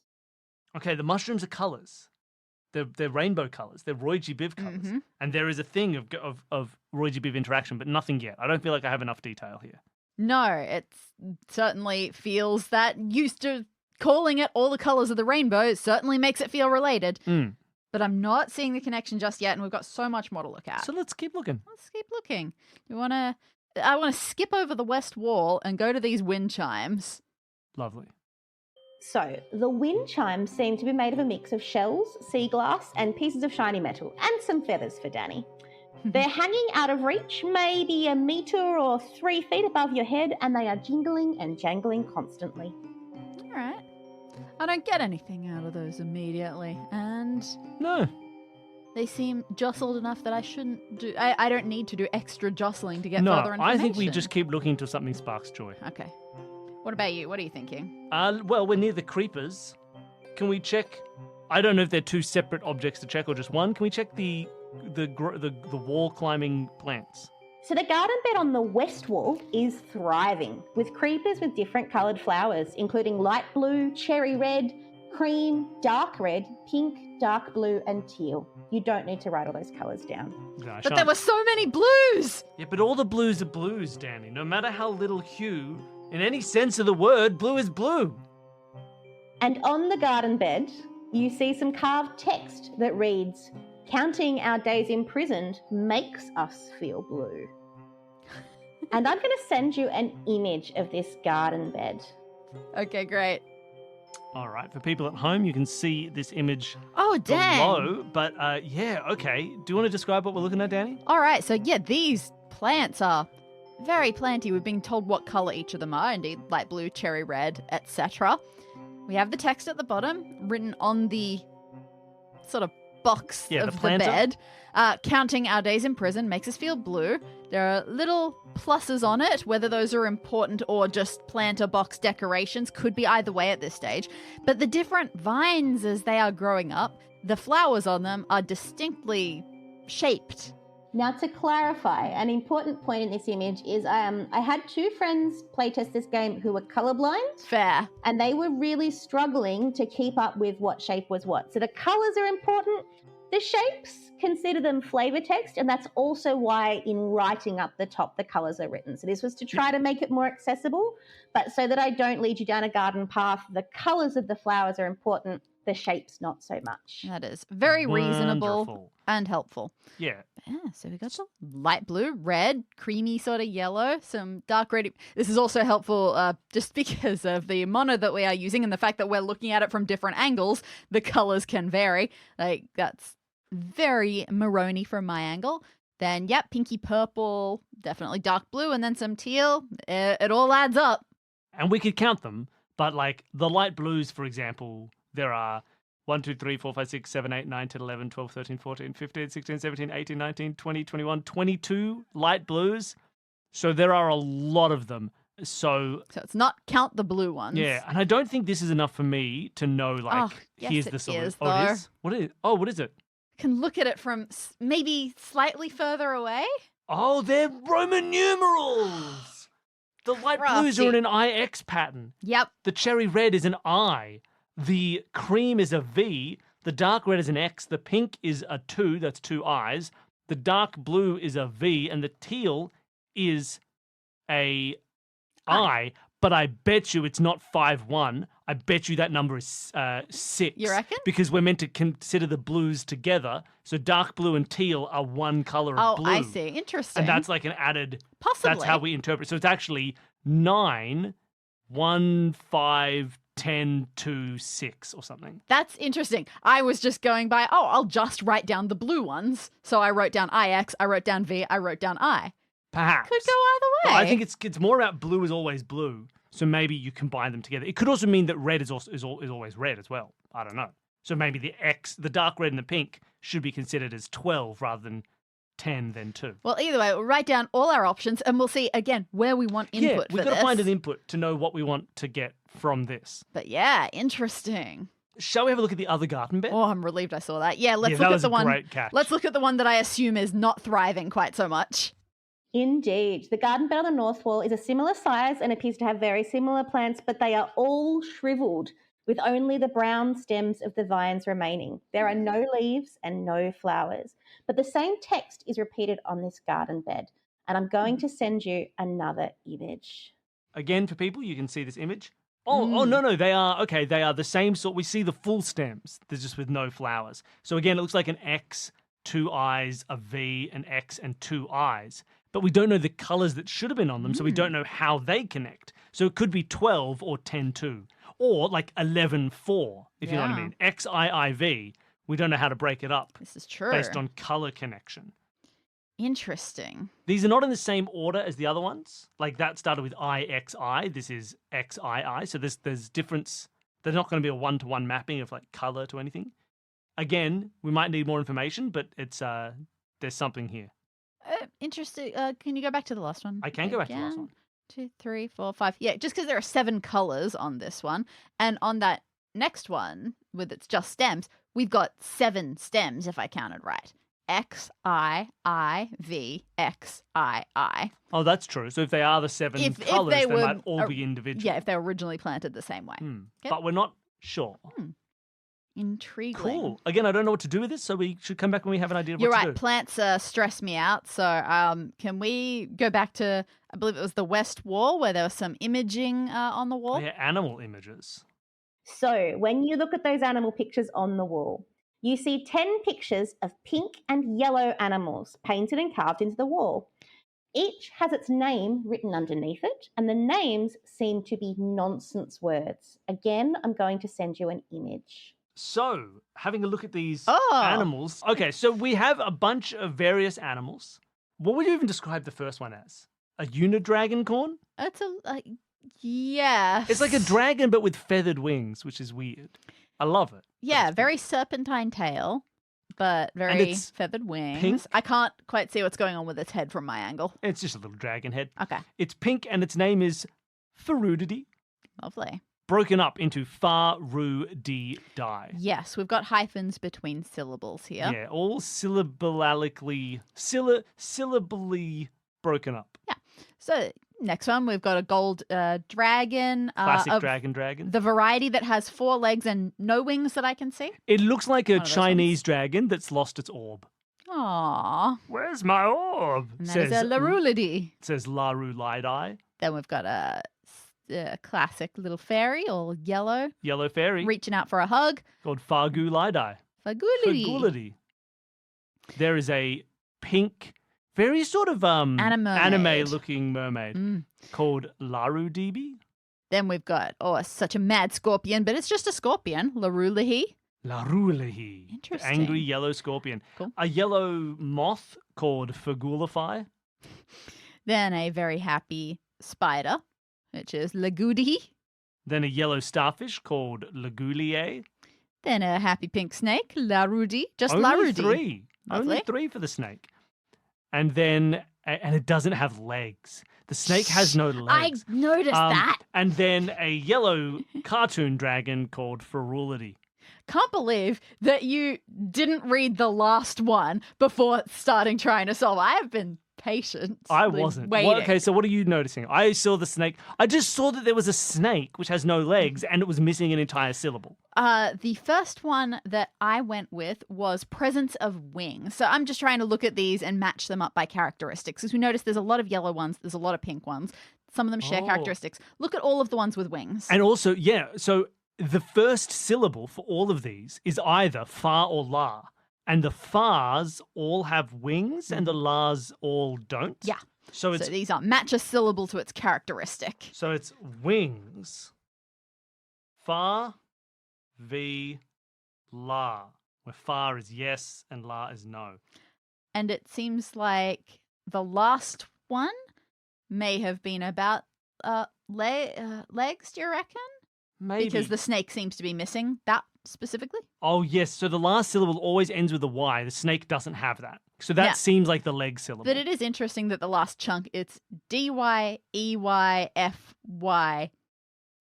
[SPEAKER 1] Okay, the mushrooms are colours. They're rainbow colours. They're Roy G. Biv colours. Mm-hmm. And there is a thing of Roy G. Biv interaction, but nothing yet. I don't feel like I have enough detail here.
[SPEAKER 2] No, it certainly feels that used to calling it all the colours of the rainbow. It certainly makes it feel related. But I'm not seeing the connection just yet, and we've got so much more to look at.
[SPEAKER 1] So let's keep looking.
[SPEAKER 2] I want to skip over the west wall and go to these wind chimes.
[SPEAKER 1] Lovely.
[SPEAKER 3] So, the wind chimes seem to be made of a mix of shells, sea glass, and pieces of shiny metal, and some feathers for Dani. They're hanging out of reach, maybe a metre or 3 feet above your head, and they are jingling and jangling constantly.
[SPEAKER 2] All right. I don't get anything out of those immediately, and...
[SPEAKER 1] No.
[SPEAKER 2] They seem jostled enough that I shouldn't do... I don't need to do extra jostling to get further information.
[SPEAKER 1] I think we just keep looking until something sparks joy.
[SPEAKER 2] Okay. What about you? What are you thinking?
[SPEAKER 1] Well, we're near the creepers. Can we check... I don't know if they're 2 separate objects to check or just one. Can we check the wall climbing plants?
[SPEAKER 3] So the garden bed on the west wall is thriving, with creepers with different coloured flowers, including light blue, cherry red, cream, dark red, pink, dark blue, and teal. You don't need to write all those colours down.
[SPEAKER 1] No,
[SPEAKER 2] but there were so many blues!
[SPEAKER 1] Yeah, but all the blues are blues, Dani. No matter how little hue, in any sense of the word, blue is blue.
[SPEAKER 3] And on the garden bed, you see some carved text that reads, "Counting our days imprisoned makes us feel blue." And I'm going to send you an image of this garden bed.
[SPEAKER 2] Okay, great.
[SPEAKER 1] All right, for people at home, you can see this image
[SPEAKER 2] below.
[SPEAKER 1] But okay. Do you want to describe what we're looking at, Dani?
[SPEAKER 2] All right, so these plants are very planty. We've been told what colour each of them are, indeed, light blue, cherry red, etc. We have the text at the bottom, written on the sort of box of the bed. Counting our days in prison makes us feel blue. There are little pluses on it, whether those are important or just planter box decorations, could be either way at this stage. But the different vines as they are growing up, the flowers on them are distinctly shaped.
[SPEAKER 3] Now, to clarify, an important point in this image is I had 2 friends playtest this game who were colourblind.
[SPEAKER 2] Fair.
[SPEAKER 3] And they were really struggling to keep up with what shape was what. So the colours are important. The shapes, consider them flavour text, and that's also why in writing up the top the colours are written. So this was to try to make it more accessible, but so that I don't lead you down a garden path, the colours of the flowers are important. The shape's not so much.
[SPEAKER 2] That is very reasonable
[SPEAKER 1] Wonderful.
[SPEAKER 2] and helpful.
[SPEAKER 1] Yeah.
[SPEAKER 2] Yeah, so we got some light blue, red, creamy sort of yellow, some dark red. This is also helpful just because of the mono that we are using and the fact that we're looking at it from different angles. The colors can vary. Like, that's very marony from my angle. Then, yep, pinky purple, definitely dark blue, and then some teal. It all adds up.
[SPEAKER 1] And we could count them, but like the light blues, for example, there are 1, 2, 3, 4, 5, 6, 7, 8, 9, 10, 11, 12, 13, 14, 15, 16, 17, 18, 19, 20, 21, 22 light blues. So there are a lot of them. So
[SPEAKER 2] it's not count the blue ones.
[SPEAKER 1] Yeah, and I don't think this is enough for me to know, like,
[SPEAKER 2] yes,
[SPEAKER 1] here's
[SPEAKER 2] it
[SPEAKER 1] the solution.
[SPEAKER 2] is,
[SPEAKER 1] Oh, it
[SPEAKER 2] though.
[SPEAKER 1] is? What is it? Oh, what is it?
[SPEAKER 2] Can look at it from maybe slightly further away.
[SPEAKER 1] Oh, they're Roman numerals. The light blues are in an IX pattern.
[SPEAKER 2] Yep.
[SPEAKER 1] The cherry red is an I. The cream is a V. The dark red is an X. The pink is a 2. That's 2 I's. The dark blue is a V. And the teal is a I. But I bet you it's not 5-1. I bet you that number is 6.
[SPEAKER 2] You reckon?
[SPEAKER 1] Because we're meant to consider the blues together. So dark blue and teal are one color of blue.
[SPEAKER 2] Oh, I see. Interesting.
[SPEAKER 1] And that's like an added...
[SPEAKER 2] Possibly.
[SPEAKER 1] That's how we interpret. So it's actually 9, 1, 5, 10, 2, 6 or something.
[SPEAKER 2] That's interesting. I was just going by, I'll just write down the blue ones. So I wrote down IX, I wrote down V, I wrote down I.
[SPEAKER 1] Perhaps.
[SPEAKER 2] Could go either way.
[SPEAKER 1] Well, I think it's more about blue is always blue. So maybe you combine them together. It could also mean that red is always red as well. I don't know. So maybe the dark red and the pink should be considered as 12 rather than 10 then 2.
[SPEAKER 2] Well, either way, we'll write down all our options and we'll see, again, where we want input for
[SPEAKER 1] we've
[SPEAKER 2] this.
[SPEAKER 1] got to find an input to know what we want to get from this.
[SPEAKER 2] But yeah, interesting.
[SPEAKER 1] Shall we have a look at the other garden bed?
[SPEAKER 2] Oh, I'm relieved I saw that. Yeah, let's
[SPEAKER 1] that
[SPEAKER 2] look at
[SPEAKER 1] was
[SPEAKER 2] the
[SPEAKER 1] a
[SPEAKER 2] one.
[SPEAKER 1] great catch.
[SPEAKER 2] Let's look at the one that I assume is not thriving quite so much.
[SPEAKER 3] Indeed. The garden bed on the north wall is a similar size and appears to have very similar plants, but they are all shriveled with only the brown stems of the vines remaining. There are no leaves and no flowers, but the same text is repeated on this garden bed. And I'm going to send you another image.
[SPEAKER 1] Again, for people, you can see this image. Oh, no, they are the same sort. We see the full stems. They're just with no flowers. So again, it looks like an X, 2 I's, a V, an X, and 2 I's. But we don't know the colors that should have been on them, so we don't know how they connect. So it could be 12 or 10-2, or like 11-4, if you know what I mean. XIIV, we don't know how to break it up.
[SPEAKER 2] This is true.
[SPEAKER 1] Based on color connection.
[SPEAKER 2] Interesting.
[SPEAKER 1] These are not in the same order as the other ones. Like that started with IXI. This is XII. So there's difference. There's not going to be a one-to-one mapping of like color to anything. Again, we might need more information, but it's there's something here.
[SPEAKER 2] Interesting. Can you go back to the last one?
[SPEAKER 1] I can go back to the last one.
[SPEAKER 2] 2, 3, 4, 5. Yeah, just because there are 7 colors on this one. And on that next one, with its just stems, we've got 7 stems, if I counted right. X, I, V, X, I.
[SPEAKER 1] Oh, that's true. So if they are the 7 colors, they might all be individual.
[SPEAKER 2] Yeah, if they were originally planted the same way.
[SPEAKER 1] Okay. But we're not sure.
[SPEAKER 2] Intriguing.
[SPEAKER 1] Cool. Again, I don't know what to do with this, so we should come back when we have an idea of
[SPEAKER 2] You're
[SPEAKER 1] what
[SPEAKER 2] right.
[SPEAKER 1] to do.
[SPEAKER 2] Plants stress me out. So can we go back to, I believe it was the west wall where there was some imaging on the wall?
[SPEAKER 1] Yeah, animal images.
[SPEAKER 3] So when you look at those animal pictures on the wall, you see 10 pictures of pink and yellow animals painted and carved into the wall. Each has its name written underneath it, and the names seem to be nonsense words. Again, I'm going to send you an image.
[SPEAKER 1] So, having a look at these animals. Okay, so we have a bunch of various animals. What would you even describe the first one as? A unidragon corn?
[SPEAKER 2] It's yeah.
[SPEAKER 1] It's like a dragon, but with feathered wings, which is weird. I love it.
[SPEAKER 2] Yeah, very serpentine tail, but very feathered wings.
[SPEAKER 1] Pink.
[SPEAKER 2] I can't quite see what's going on with its head from my angle.
[SPEAKER 1] It's just a little dragon head.
[SPEAKER 2] Okay.
[SPEAKER 1] It's pink, and its name is Ferudity.
[SPEAKER 2] Lovely.
[SPEAKER 1] Broken up into Far-Ru-Di.
[SPEAKER 2] Yes, we've got hyphens between syllables here.
[SPEAKER 1] Yeah, all syllabally broken up.
[SPEAKER 2] Yeah. So next one, we've got a gold dragon.
[SPEAKER 1] Classic dragon.
[SPEAKER 2] The variety that has 4 legs and no wings that I can see.
[SPEAKER 1] It looks like a Chinese dragon that's lost its orb.
[SPEAKER 2] Aww.
[SPEAKER 1] Where's my orb?
[SPEAKER 2] And that is a Larulidi.
[SPEAKER 1] It says Laru-Lidi.
[SPEAKER 2] Then we've got a classic little fairy, all yellow,
[SPEAKER 1] Yellow fairy
[SPEAKER 2] reaching out for a hug.
[SPEAKER 1] called Fargulidai. Fagulity. There is a pink, very sort of anime-looking mermaid called Larudibi.
[SPEAKER 2] Then we've got, such a mad scorpion, but it's just a scorpion, Larulahi.
[SPEAKER 1] Larulahi.
[SPEAKER 2] Interesting.
[SPEAKER 1] Angry yellow scorpion.
[SPEAKER 2] Cool.
[SPEAKER 1] A yellow moth called Fagulify.
[SPEAKER 2] Then a very happy spider, which is Lagudi.
[SPEAKER 1] Then a yellow starfish called Lagulier.
[SPEAKER 2] Then a happy pink snake, Larudi. Just
[SPEAKER 1] Only
[SPEAKER 2] Larudi.
[SPEAKER 1] three.
[SPEAKER 2] Lovely.
[SPEAKER 1] Only 3 for the snake. And then, and it doesn't have legs. The snake has no legs.
[SPEAKER 2] I noticed that.
[SPEAKER 1] And then a yellow cartoon dragon called Ferulity.
[SPEAKER 2] Can't believe that you didn't read the last one before starting trying to solve. I have been patient.
[SPEAKER 1] I wasn't.
[SPEAKER 2] Waiting.
[SPEAKER 1] Okay, so what are you noticing? I saw the snake. I just saw that there was a snake which has no legs and it was missing an entire syllable.
[SPEAKER 2] The first one that I went with was presence of wings. So I'm just trying to look at these and match them up by characteristics. As we notice, there's a lot of yellow ones. There's a lot of pink ones. Some of them share characteristics. Look at all of the ones with wings.
[SPEAKER 1] And also, so the first syllable for all of these is either fa or la. And the fas all have wings and the las all don't.
[SPEAKER 2] Yeah.
[SPEAKER 1] So
[SPEAKER 2] these are match a syllable to its characteristic.
[SPEAKER 1] So it's wings, fa, v, la, where fa is yes and la is no.
[SPEAKER 2] And it seems like the last one may have been about legs, do you reckon?
[SPEAKER 1] Maybe.
[SPEAKER 2] Because the snake seems to be missing that specifically.
[SPEAKER 1] Oh, yes. So the last syllable always ends with a Y. The snake doesn't have that. So that seems like the leg syllable.
[SPEAKER 2] But it is interesting that the last chunk, it's D-Y, E-Y, F-Y,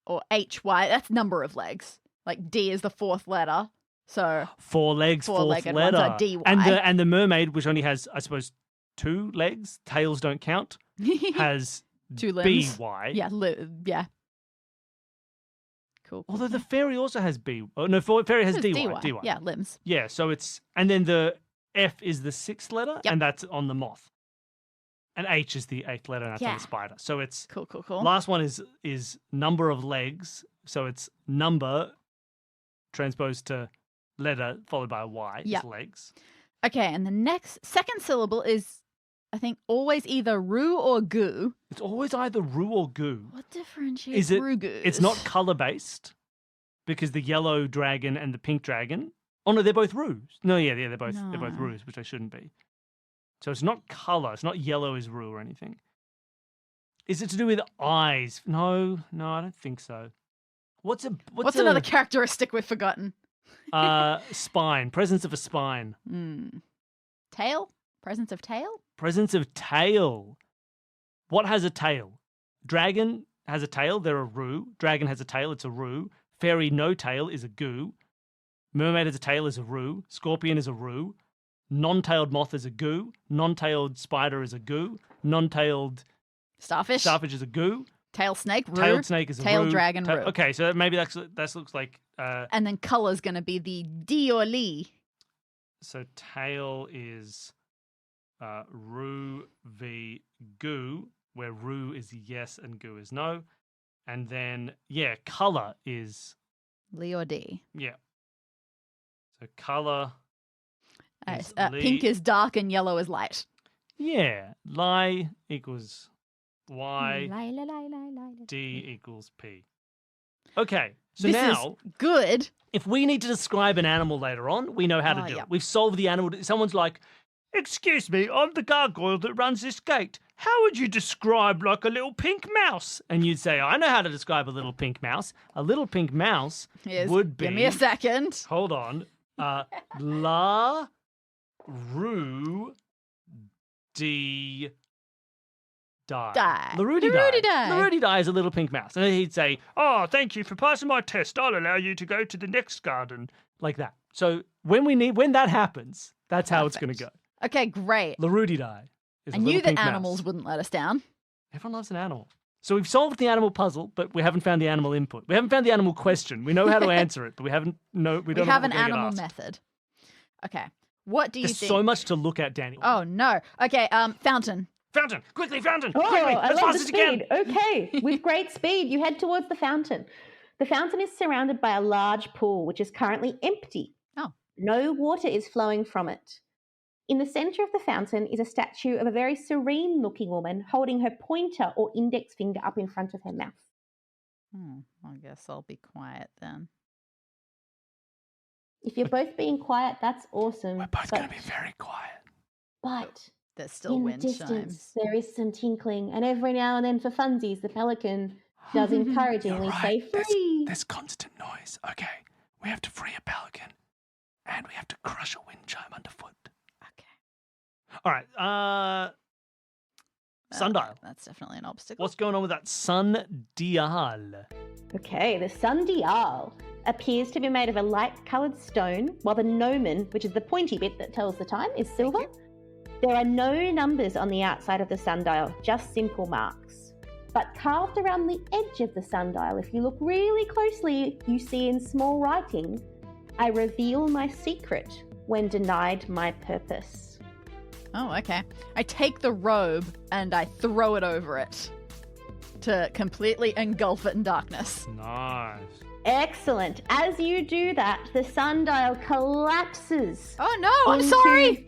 [SPEAKER 2] or H-Y. That's number of legs. Like D is the fourth letter. So
[SPEAKER 1] 4 legs, fourth letter.
[SPEAKER 2] Ones are D-Y.
[SPEAKER 1] And the mermaid, which only has, I suppose, 2 legs, tails don't count, has
[SPEAKER 2] 2 limbs.
[SPEAKER 1] B-Y.
[SPEAKER 2] Yeah. Cool.
[SPEAKER 1] Although the fairy also has B. Oh, no, fairy has D-Y.
[SPEAKER 2] D-Y. Yeah, limbs.
[SPEAKER 1] Yeah, so it's... And then the F is the 6th letter,
[SPEAKER 2] yep.
[SPEAKER 1] and that's on the moth. And H is the 8th letter, and that's on the spider. So it's...
[SPEAKER 2] Cool.
[SPEAKER 1] Last one is number of legs. So it's number transposed to letter followed by a Y.
[SPEAKER 2] Yep.
[SPEAKER 1] Is legs.
[SPEAKER 2] Okay, and the second syllable is, I think, always either ru or gu.
[SPEAKER 1] It's always either ru or gu.
[SPEAKER 2] What differentiates ru-gus?
[SPEAKER 1] It's not color-based because the yellow dragon and the pink dragon... Oh, no, they're both rus. No, yeah, they're both rus, which they shouldn't be. So it's not color. It's not yellow is ru or anything. Is it to do with eyes? No, I don't think so. What's
[SPEAKER 2] another characteristic we've forgotten?
[SPEAKER 1] Spine. Presence of a spine.
[SPEAKER 2] Tail? Presence of tail?
[SPEAKER 1] Presence of tail. What has a tail? Dragon has a tail, they're a ru. Dragon has a tail, it's a ru. Fairy no tail is a gu. Mermaid has a tail is a ru. Scorpion is a ru. Non-tailed moth is a gu. Non-tailed spider is a gu. Non-tailed
[SPEAKER 2] starfish
[SPEAKER 1] is a gu.
[SPEAKER 2] Tail snake, ru.
[SPEAKER 1] Tailed snake is a
[SPEAKER 2] tail
[SPEAKER 1] ru.
[SPEAKER 2] Dragon, ru.
[SPEAKER 1] Okay, so maybe that looks like...
[SPEAKER 2] and then color's going to be the D or li.
[SPEAKER 1] So tail is ru v gu, where ru is yes and gu is no. And then, color is...
[SPEAKER 2] li or D.
[SPEAKER 1] Yeah. So color is
[SPEAKER 2] pink is dark and yellow is light.
[SPEAKER 1] Yeah. Li equals Y.
[SPEAKER 2] Li.
[SPEAKER 1] D equals P. Okay. So
[SPEAKER 2] this
[SPEAKER 1] now...
[SPEAKER 2] is good.
[SPEAKER 1] If we need to describe an animal later on, we know how to do it. We've solved the animal. Someone's like, "Excuse me, I'm the gargoyle that runs this gate. How would you describe like a little pink mouse?" And you'd say, "I know how to describe a little pink mouse. A little pink mouse would be..."
[SPEAKER 2] Give me a second.
[SPEAKER 1] Hold on. La ru di die. Larudi die is a little pink mouse. And then he'd say, "Oh, thank you for passing my test. I'll allow you to go to the next garden." Like that. So when that happens, that's how it's going to go.
[SPEAKER 2] Okay, great.
[SPEAKER 1] Larudi die.
[SPEAKER 2] I knew that animals wouldn't let us down.
[SPEAKER 1] Everyone loves an animal. So we've solved the animal puzzle, but we haven't found the animal input. We haven't found the animal question. We know how to answer it, but we don't know. We
[SPEAKER 2] have an animal method. Okay. What do you think?
[SPEAKER 1] There's so much to look at, Daniel.
[SPEAKER 2] Oh no. Okay. Fountain.
[SPEAKER 1] Fountain! Quickly, fountain!
[SPEAKER 3] Oh,
[SPEAKER 1] Quickly!
[SPEAKER 3] I
[SPEAKER 1] As
[SPEAKER 3] love
[SPEAKER 1] fast
[SPEAKER 3] the
[SPEAKER 1] as you can!
[SPEAKER 3] speed. Okay, with great speed, you head towards the fountain. The fountain is surrounded by a large pool, which is currently empty.
[SPEAKER 2] Oh.
[SPEAKER 3] No water is flowing from it. In the center of the fountain is a statue of a very serene-looking woman holding her pointer or index finger up in front of her mouth.
[SPEAKER 2] I guess I'll be quiet then.
[SPEAKER 3] If you're both being quiet, that's awesome.
[SPEAKER 1] We're both going to be very quiet.
[SPEAKER 3] But
[SPEAKER 2] there's still
[SPEAKER 3] in
[SPEAKER 2] wind
[SPEAKER 3] the distance,
[SPEAKER 2] chimes.
[SPEAKER 3] there is some tinkling, and every now and then, for funsies, the pelican does encouragingly say free.
[SPEAKER 1] There's constant noise. Okay, we have to free a pelican, and we have to crush a wind chime underfoot.
[SPEAKER 2] Okay.
[SPEAKER 1] All right, sundial.
[SPEAKER 2] That's definitely an obstacle.
[SPEAKER 1] What's going on with that sundial?
[SPEAKER 3] Okay, the sundial appears to be made of a light-coloured stone, while the gnomon, which is the pointy bit that tells the time, is silver. There are no numbers on the outside of the sundial, just simple marks. But carved around the edge of the sundial, if you look really closely, you see in small writing, "I reveal my secret when denied my purpose."
[SPEAKER 2] Oh, okay. I take the robe and I throw it over it to completely engulf it in darkness.
[SPEAKER 1] Nice.
[SPEAKER 3] Excellent. As you do that, the sundial collapses.
[SPEAKER 2] Oh no, I'm sorry!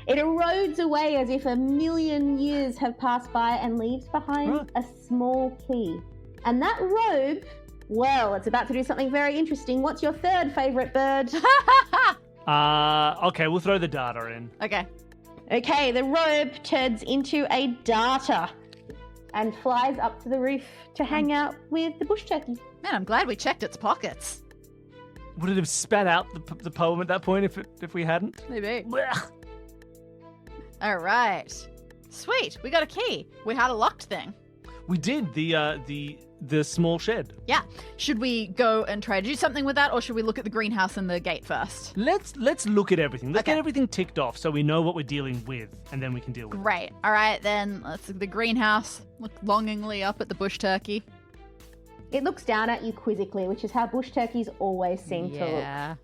[SPEAKER 3] It erodes away as if a million years have passed by and leaves behind a small key. And that robe, well, it's about to do something very interesting. What's your third favourite bird?
[SPEAKER 1] Okay, we'll throw the data in.
[SPEAKER 3] Okay, the robe turns into a darter and flies up to the roof to hang out with the bush turkey.
[SPEAKER 2] Man, I'm glad we checked its pockets.
[SPEAKER 1] Would it have spat out the poem at that point if we hadn't?
[SPEAKER 2] Maybe.
[SPEAKER 1] Blech.
[SPEAKER 2] All right. Sweet, we got a key. We had a locked thing.
[SPEAKER 1] We did the small shed.
[SPEAKER 2] Yeah. Should we go and try to do something with that, or should we look at the greenhouse and the gate first?
[SPEAKER 1] Let's look at everything. Let's
[SPEAKER 2] Okay.
[SPEAKER 1] get everything ticked off so we know what we're dealing with, and then we can deal with it.
[SPEAKER 2] Great. All right, then let's look at the greenhouse. Look longingly up at the bush turkey.
[SPEAKER 3] It looks down at you quizzically, which is how bush turkeys always seem to look.
[SPEAKER 2] Yeah.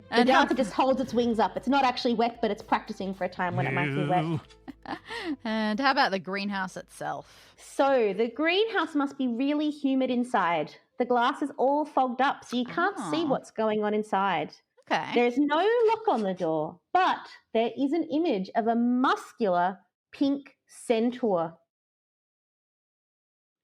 [SPEAKER 3] The
[SPEAKER 2] And
[SPEAKER 3] darter just holds its wings up. It's not actually wet, but it's practicing for a time when it might be wet.
[SPEAKER 2] And how about the greenhouse itself?
[SPEAKER 3] So the greenhouse must be really humid inside. The glass is all fogged up, so you can't see what's going on inside.
[SPEAKER 2] Okay.
[SPEAKER 3] There's no lock on the door, but there is an image of a muscular pink centaur.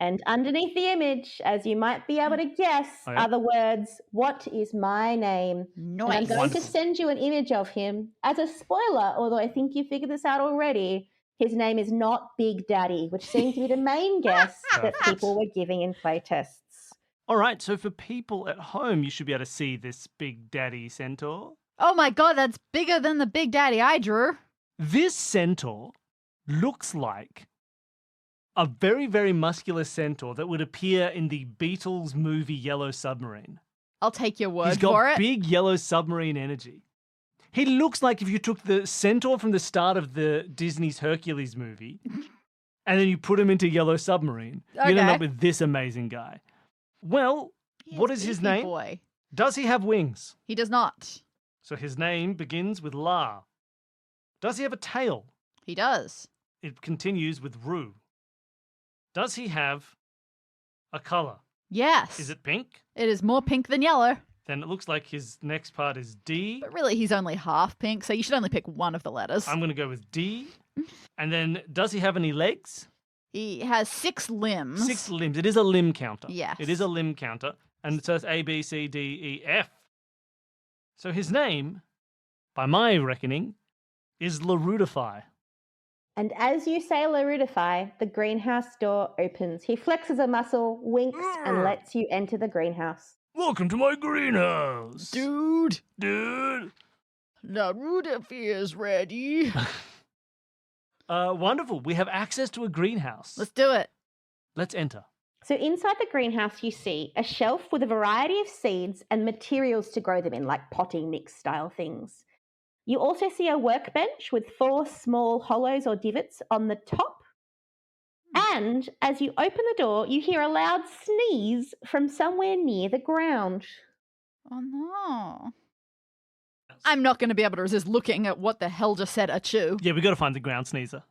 [SPEAKER 3] And underneath the image, as you might be able to guess, are the words, "What is my name?"
[SPEAKER 2] Nice.
[SPEAKER 3] And I'm going to send you an image of him. As a spoiler, although I think you figured this out already, his name is not Big Daddy, which seemed to be the main guess that people were giving in playtests.
[SPEAKER 1] All right, so for people at home, you should be able to see this Big Daddy centaur.
[SPEAKER 2] Oh my god, that's bigger than the Big Daddy I drew.
[SPEAKER 1] This centaur looks like a very, very muscular centaur that would appear in the Beatles movie Yellow Submarine.
[SPEAKER 2] I'll take your word
[SPEAKER 1] He's
[SPEAKER 2] for
[SPEAKER 1] got
[SPEAKER 2] it.
[SPEAKER 1] big yellow submarine energy. He looks like if you took the centaur from the start of the Disney's Hercules movie and then you put him into Yellow Submarine, you'd end
[SPEAKER 2] Okay.
[SPEAKER 1] up with this amazing guy. Well, what is his
[SPEAKER 2] beefy
[SPEAKER 1] name?
[SPEAKER 2] Boy.
[SPEAKER 1] Does he have wings?
[SPEAKER 2] He does not.
[SPEAKER 1] So his name begins with La. Does he have a tail?
[SPEAKER 2] He does.
[SPEAKER 1] It continues with Ru. Does he have a colour?
[SPEAKER 2] Yes.
[SPEAKER 1] Is it pink?
[SPEAKER 2] It is more pink than yellow.
[SPEAKER 1] Then it looks like his next part is D.
[SPEAKER 2] But really, he's only half pink, so you should only pick one of the letters.
[SPEAKER 1] I'm going to go with D. And then, does he have any legs?
[SPEAKER 2] He has 6 limbs.
[SPEAKER 1] 6 limbs. It is a limb counter.
[SPEAKER 2] Yes.
[SPEAKER 1] It is a limb counter. And it says A, B, C, D, E, F. So his name, by my reckoning, is Larudify.
[SPEAKER 3] And as you say Larudify, the greenhouse door opens. He flexes a muscle, winks, and lets you enter the greenhouse.
[SPEAKER 1] Welcome to my greenhouse.
[SPEAKER 2] Dude.
[SPEAKER 1] Dude.
[SPEAKER 2] Larudify is ready.
[SPEAKER 1] Wonderful. We have access to a greenhouse.
[SPEAKER 2] Let's do it.
[SPEAKER 1] Let's enter.
[SPEAKER 3] So inside the greenhouse, you see a shelf with a variety of seeds and materials to grow them in, like potting mix style things. You also see a workbench with 4 small hollows or divots on the top. And as you open the door, you hear a loud sneeze from somewhere near the ground.
[SPEAKER 2] Oh no. I'm not going to be able to resist looking at what the hell just said achoo.
[SPEAKER 1] Yeah, we got to find the ground sneezer.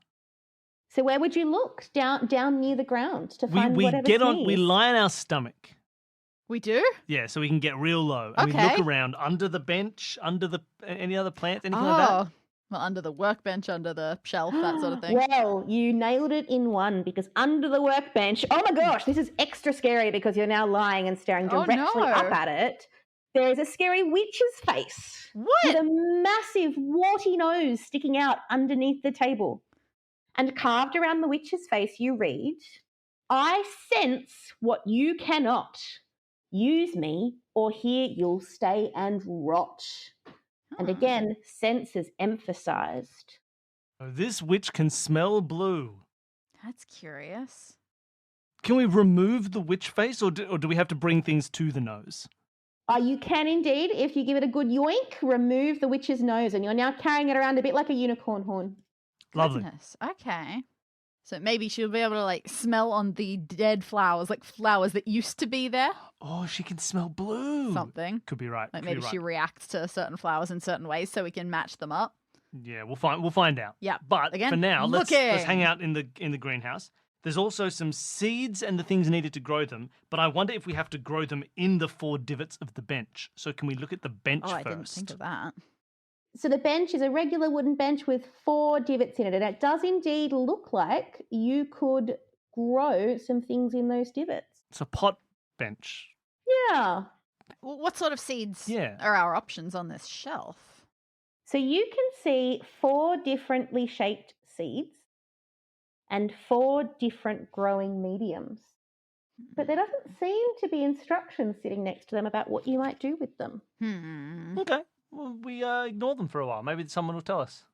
[SPEAKER 3] So where would you look? Down near the ground to find whatever sneeze?
[SPEAKER 1] We lie on our stomach.
[SPEAKER 2] We do?
[SPEAKER 1] Yeah, so we can get real low. And we look around under the bench, under any other plants, anything like that.
[SPEAKER 2] Well, under the workbench, under the shelf, that sort of thing.
[SPEAKER 3] Well, you nailed it in one because under the workbench, oh my gosh, this is extra scary because you're now lying and staring directly up at it. There is a scary witch's face.
[SPEAKER 2] What?
[SPEAKER 3] With a massive warty nose sticking out underneath the table. And carved around the witch's face, you read, I sense what you cannot. Use me, or here you'll stay and rot. And again, sense is emphasized.
[SPEAKER 1] This witch can smell blue.
[SPEAKER 2] That's curious.
[SPEAKER 1] Can we remove the witch face, or do we have to bring things to the nose?
[SPEAKER 3] You can indeed, if you give it a good yoink, remove the witch's nose, and you're now carrying it around a bit like a unicorn horn.
[SPEAKER 1] Lovely.
[SPEAKER 2] Goodness. Okay. So maybe she'll be able to like smell on the dead flowers, like flowers that used to be there.
[SPEAKER 1] Oh, she can smell blue.
[SPEAKER 2] Something.
[SPEAKER 1] Could be right.
[SPEAKER 2] Like maybe she reacts to certain flowers in certain ways so we can match them up.
[SPEAKER 1] Yeah, we'll find out.
[SPEAKER 2] Yeah.
[SPEAKER 1] But
[SPEAKER 2] again,
[SPEAKER 1] for now, let's hang out in the greenhouse. There's also some seeds and the things needed to grow them, but I wonder if we have to grow them in the 4 divots of the bench. So can we look at the bench first?
[SPEAKER 2] I didn't think of that.
[SPEAKER 3] So the bench is a regular wooden bench with 4 divots in it, and it does indeed look like you could grow some things in those divots.
[SPEAKER 1] It's a pot bench.
[SPEAKER 3] Yeah.
[SPEAKER 2] Well, what sort of seeds are our options on this shelf?
[SPEAKER 3] So you can see 4 differently shaped seeds and 4 different growing mediums. But there doesn't seem to be instructions sitting next to them about what you might do with them.
[SPEAKER 1] Okay. Well, we ignore them for a while. Maybe someone will tell us.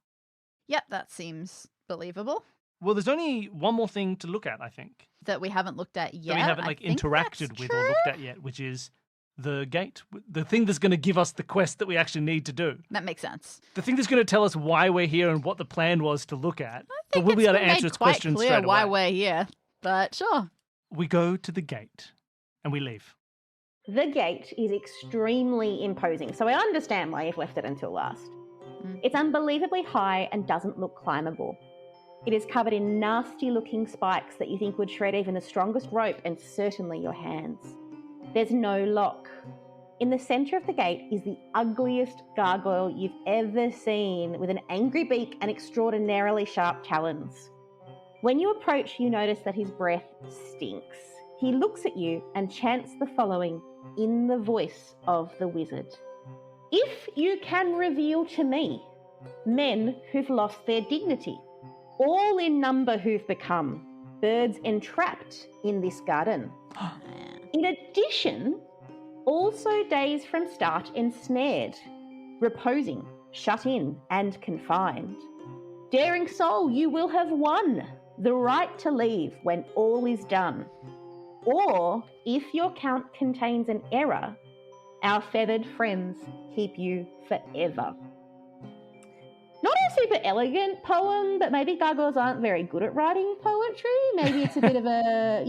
[SPEAKER 2] Yep, that seems believable.
[SPEAKER 1] Well, there's only one more thing to look at, I think.
[SPEAKER 2] That we haven't looked at yet.
[SPEAKER 1] That we haven't interacted with or looked at yet, which is the gate. The thing that's going to give us the quest that we actually need to do.
[SPEAKER 2] That makes sense.
[SPEAKER 1] The thing that's going to tell us why we're here and what the plan was to look at.
[SPEAKER 2] I think
[SPEAKER 1] we'll be able to answer its questions straight away.
[SPEAKER 2] Why we're here, but sure.
[SPEAKER 1] We go to the gate and we leave.
[SPEAKER 3] The gate is extremely imposing, so I understand why you've left it until last. It's unbelievably high and doesn't look climbable. It is covered in nasty-looking spikes that you think would shred even the strongest rope and certainly your hands. There's no lock. In the centre of the gate is the ugliest gargoyle you've ever seen, with an angry beak and extraordinarily sharp talons. When you approach, you notice that his breath stinks. He looks at you and chants the following in the voice of the wizard. If you can reveal to me men who've lost their dignity, all in number who've become birds entrapped in this garden. In addition, also days from start ensnared, reposing, shut in and confined. Daring soul, you will have won the right to leave when all is done. Or, if your count contains an error, our feathered friends keep you forever. Not a super elegant poem, but maybe gargoyles aren't very good at writing poetry. Maybe it's a bit of a,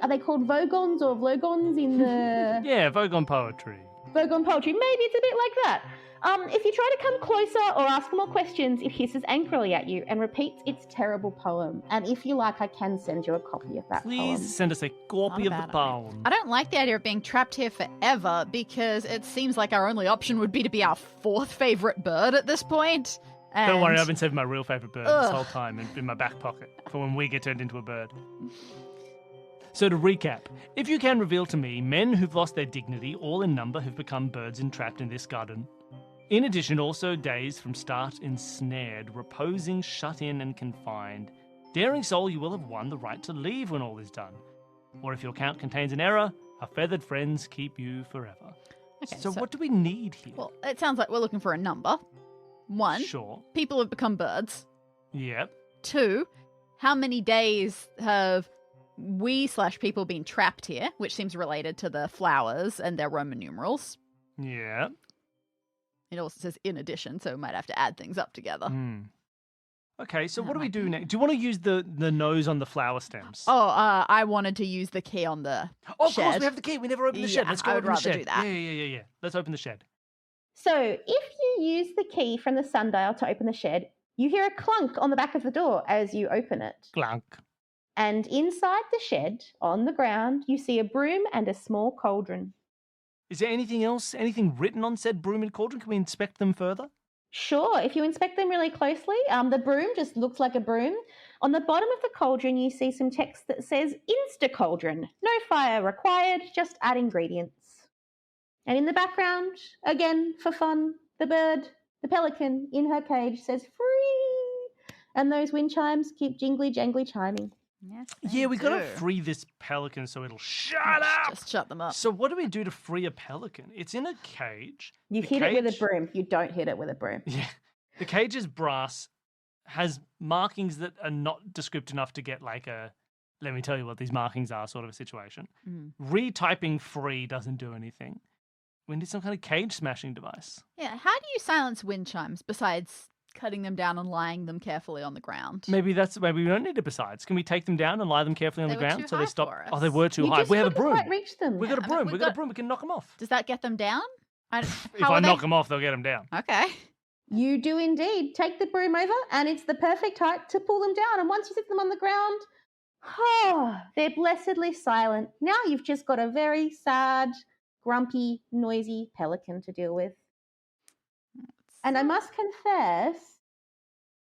[SPEAKER 3] are they called vogons or vlogons in the...
[SPEAKER 1] Yeah, vogon poetry.
[SPEAKER 3] Vogon poetry. Maybe it's a bit like that. If you try to come closer or ask more questions, it hisses angrily at you and repeats its terrible poem. And if you like, I can send you a copy of that poem.
[SPEAKER 1] Please send us a copy of the poem.
[SPEAKER 2] I don't like the idea of being trapped here forever because it seems like our only option would be to be our 4th favourite bird at this point. And...
[SPEAKER 1] Don't worry, I've been saving my real favourite bird this whole time in my back pocket for when we get turned into a bird. So to recap, if you can reveal to me men who've lost their dignity, all in number, who've become birds entrapped in this garden. In addition, also days from start ensnared, reposing, shut in and confined. Daring soul, you will have won the right to leave when all is done. Or if your count contains an error, our feathered friends keep you forever. Okay, so what do we need here?
[SPEAKER 2] Well, it sounds like we're looking for a number. 1,
[SPEAKER 1] sure.
[SPEAKER 2] People have become birds.
[SPEAKER 1] Yep.
[SPEAKER 2] 2, how many days have we/people been trapped here, which seems related to the flowers and their Roman numerals.
[SPEAKER 1] Yeah.
[SPEAKER 2] It also says in addition, so we might have to add things up together.
[SPEAKER 1] Okay, so what do we do next? Do you want to use the nose on the flower stems?
[SPEAKER 2] I wanted to use the key on the shed.
[SPEAKER 1] Of course, we have the key. We never opened the shed. Let's go
[SPEAKER 2] I would
[SPEAKER 1] open the
[SPEAKER 2] rather
[SPEAKER 1] shed.
[SPEAKER 2] do that.
[SPEAKER 1] Yeah. Let's open the shed.
[SPEAKER 3] So if you use the key from the sundial to open the shed, you hear a clunk on the back of the door as you open it.
[SPEAKER 1] Clunk.
[SPEAKER 3] And inside the shed, on the ground, you see a broom and a small cauldron.
[SPEAKER 1] Is there anything else, anything written on said broom and cauldron? Can we inspect them further?
[SPEAKER 3] Sure, if you inspect them really closely, the broom just looks like a broom. On the bottom of the cauldron, you see some text that says Insta Cauldron. No fire required, just add ingredients. And in the background, again, for fun, the bird, the pelican in her cage says free. And those wind chimes keep jingly-jangly chiming.
[SPEAKER 2] Yes,
[SPEAKER 1] Yeah, we got to free this pelican so it'll shut up.
[SPEAKER 2] Just shut them up.
[SPEAKER 1] So what do we do to free a pelican? It's in a cage.
[SPEAKER 3] You hit it with a broom. You don't hit it with a broom.
[SPEAKER 1] Yeah. The cage is brass, has markings that are not descriptive enough to get like a, let me tell you what these markings are sort of a situation. Retyping free doesn't do anything. We need some kind of cage smashing device.
[SPEAKER 2] Yeah, how do you silence wind chimes besides cutting them down and lying them carefully on the ground?
[SPEAKER 1] Maybe we don't need it besides. Can we take them down and lie them carefully on the ground so they stop?
[SPEAKER 2] For us.
[SPEAKER 1] Oh, they were too
[SPEAKER 3] You
[SPEAKER 1] high.
[SPEAKER 3] just
[SPEAKER 1] We have a
[SPEAKER 3] couldn't
[SPEAKER 1] broom.
[SPEAKER 3] quite reach them.
[SPEAKER 1] We got a
[SPEAKER 2] I
[SPEAKER 1] broom.
[SPEAKER 2] mean,
[SPEAKER 1] We got a broom. We can knock them off.
[SPEAKER 2] Does that get them down?
[SPEAKER 1] If I knock them off, they'll get them down.
[SPEAKER 2] Okay.
[SPEAKER 3] You do indeed take the broom over, and it's the perfect height to pull them down. And once you sit them on the ground, they're blessedly silent. Now you've just got a very sad, grumpy, noisy pelican to deal with. And I must confess,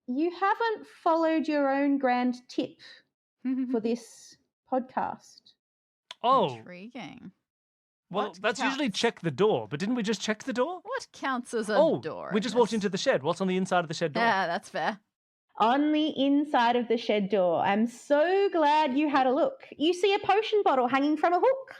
[SPEAKER 3] you haven't followed your own grand tip for this podcast.
[SPEAKER 1] Oh,
[SPEAKER 2] Intriguing.
[SPEAKER 1] well,
[SPEAKER 2] What
[SPEAKER 1] that's usually
[SPEAKER 2] counts?
[SPEAKER 1] check the door. But didn't we just check the door?
[SPEAKER 2] What counts as a door?
[SPEAKER 1] We
[SPEAKER 2] in
[SPEAKER 1] just walked
[SPEAKER 2] this?
[SPEAKER 1] into the shed. What's on the inside of the shed door?
[SPEAKER 2] Yeah, that's fair.
[SPEAKER 3] On the inside of the shed door, I'm so glad you had a look. You see a potion bottle hanging from a hook.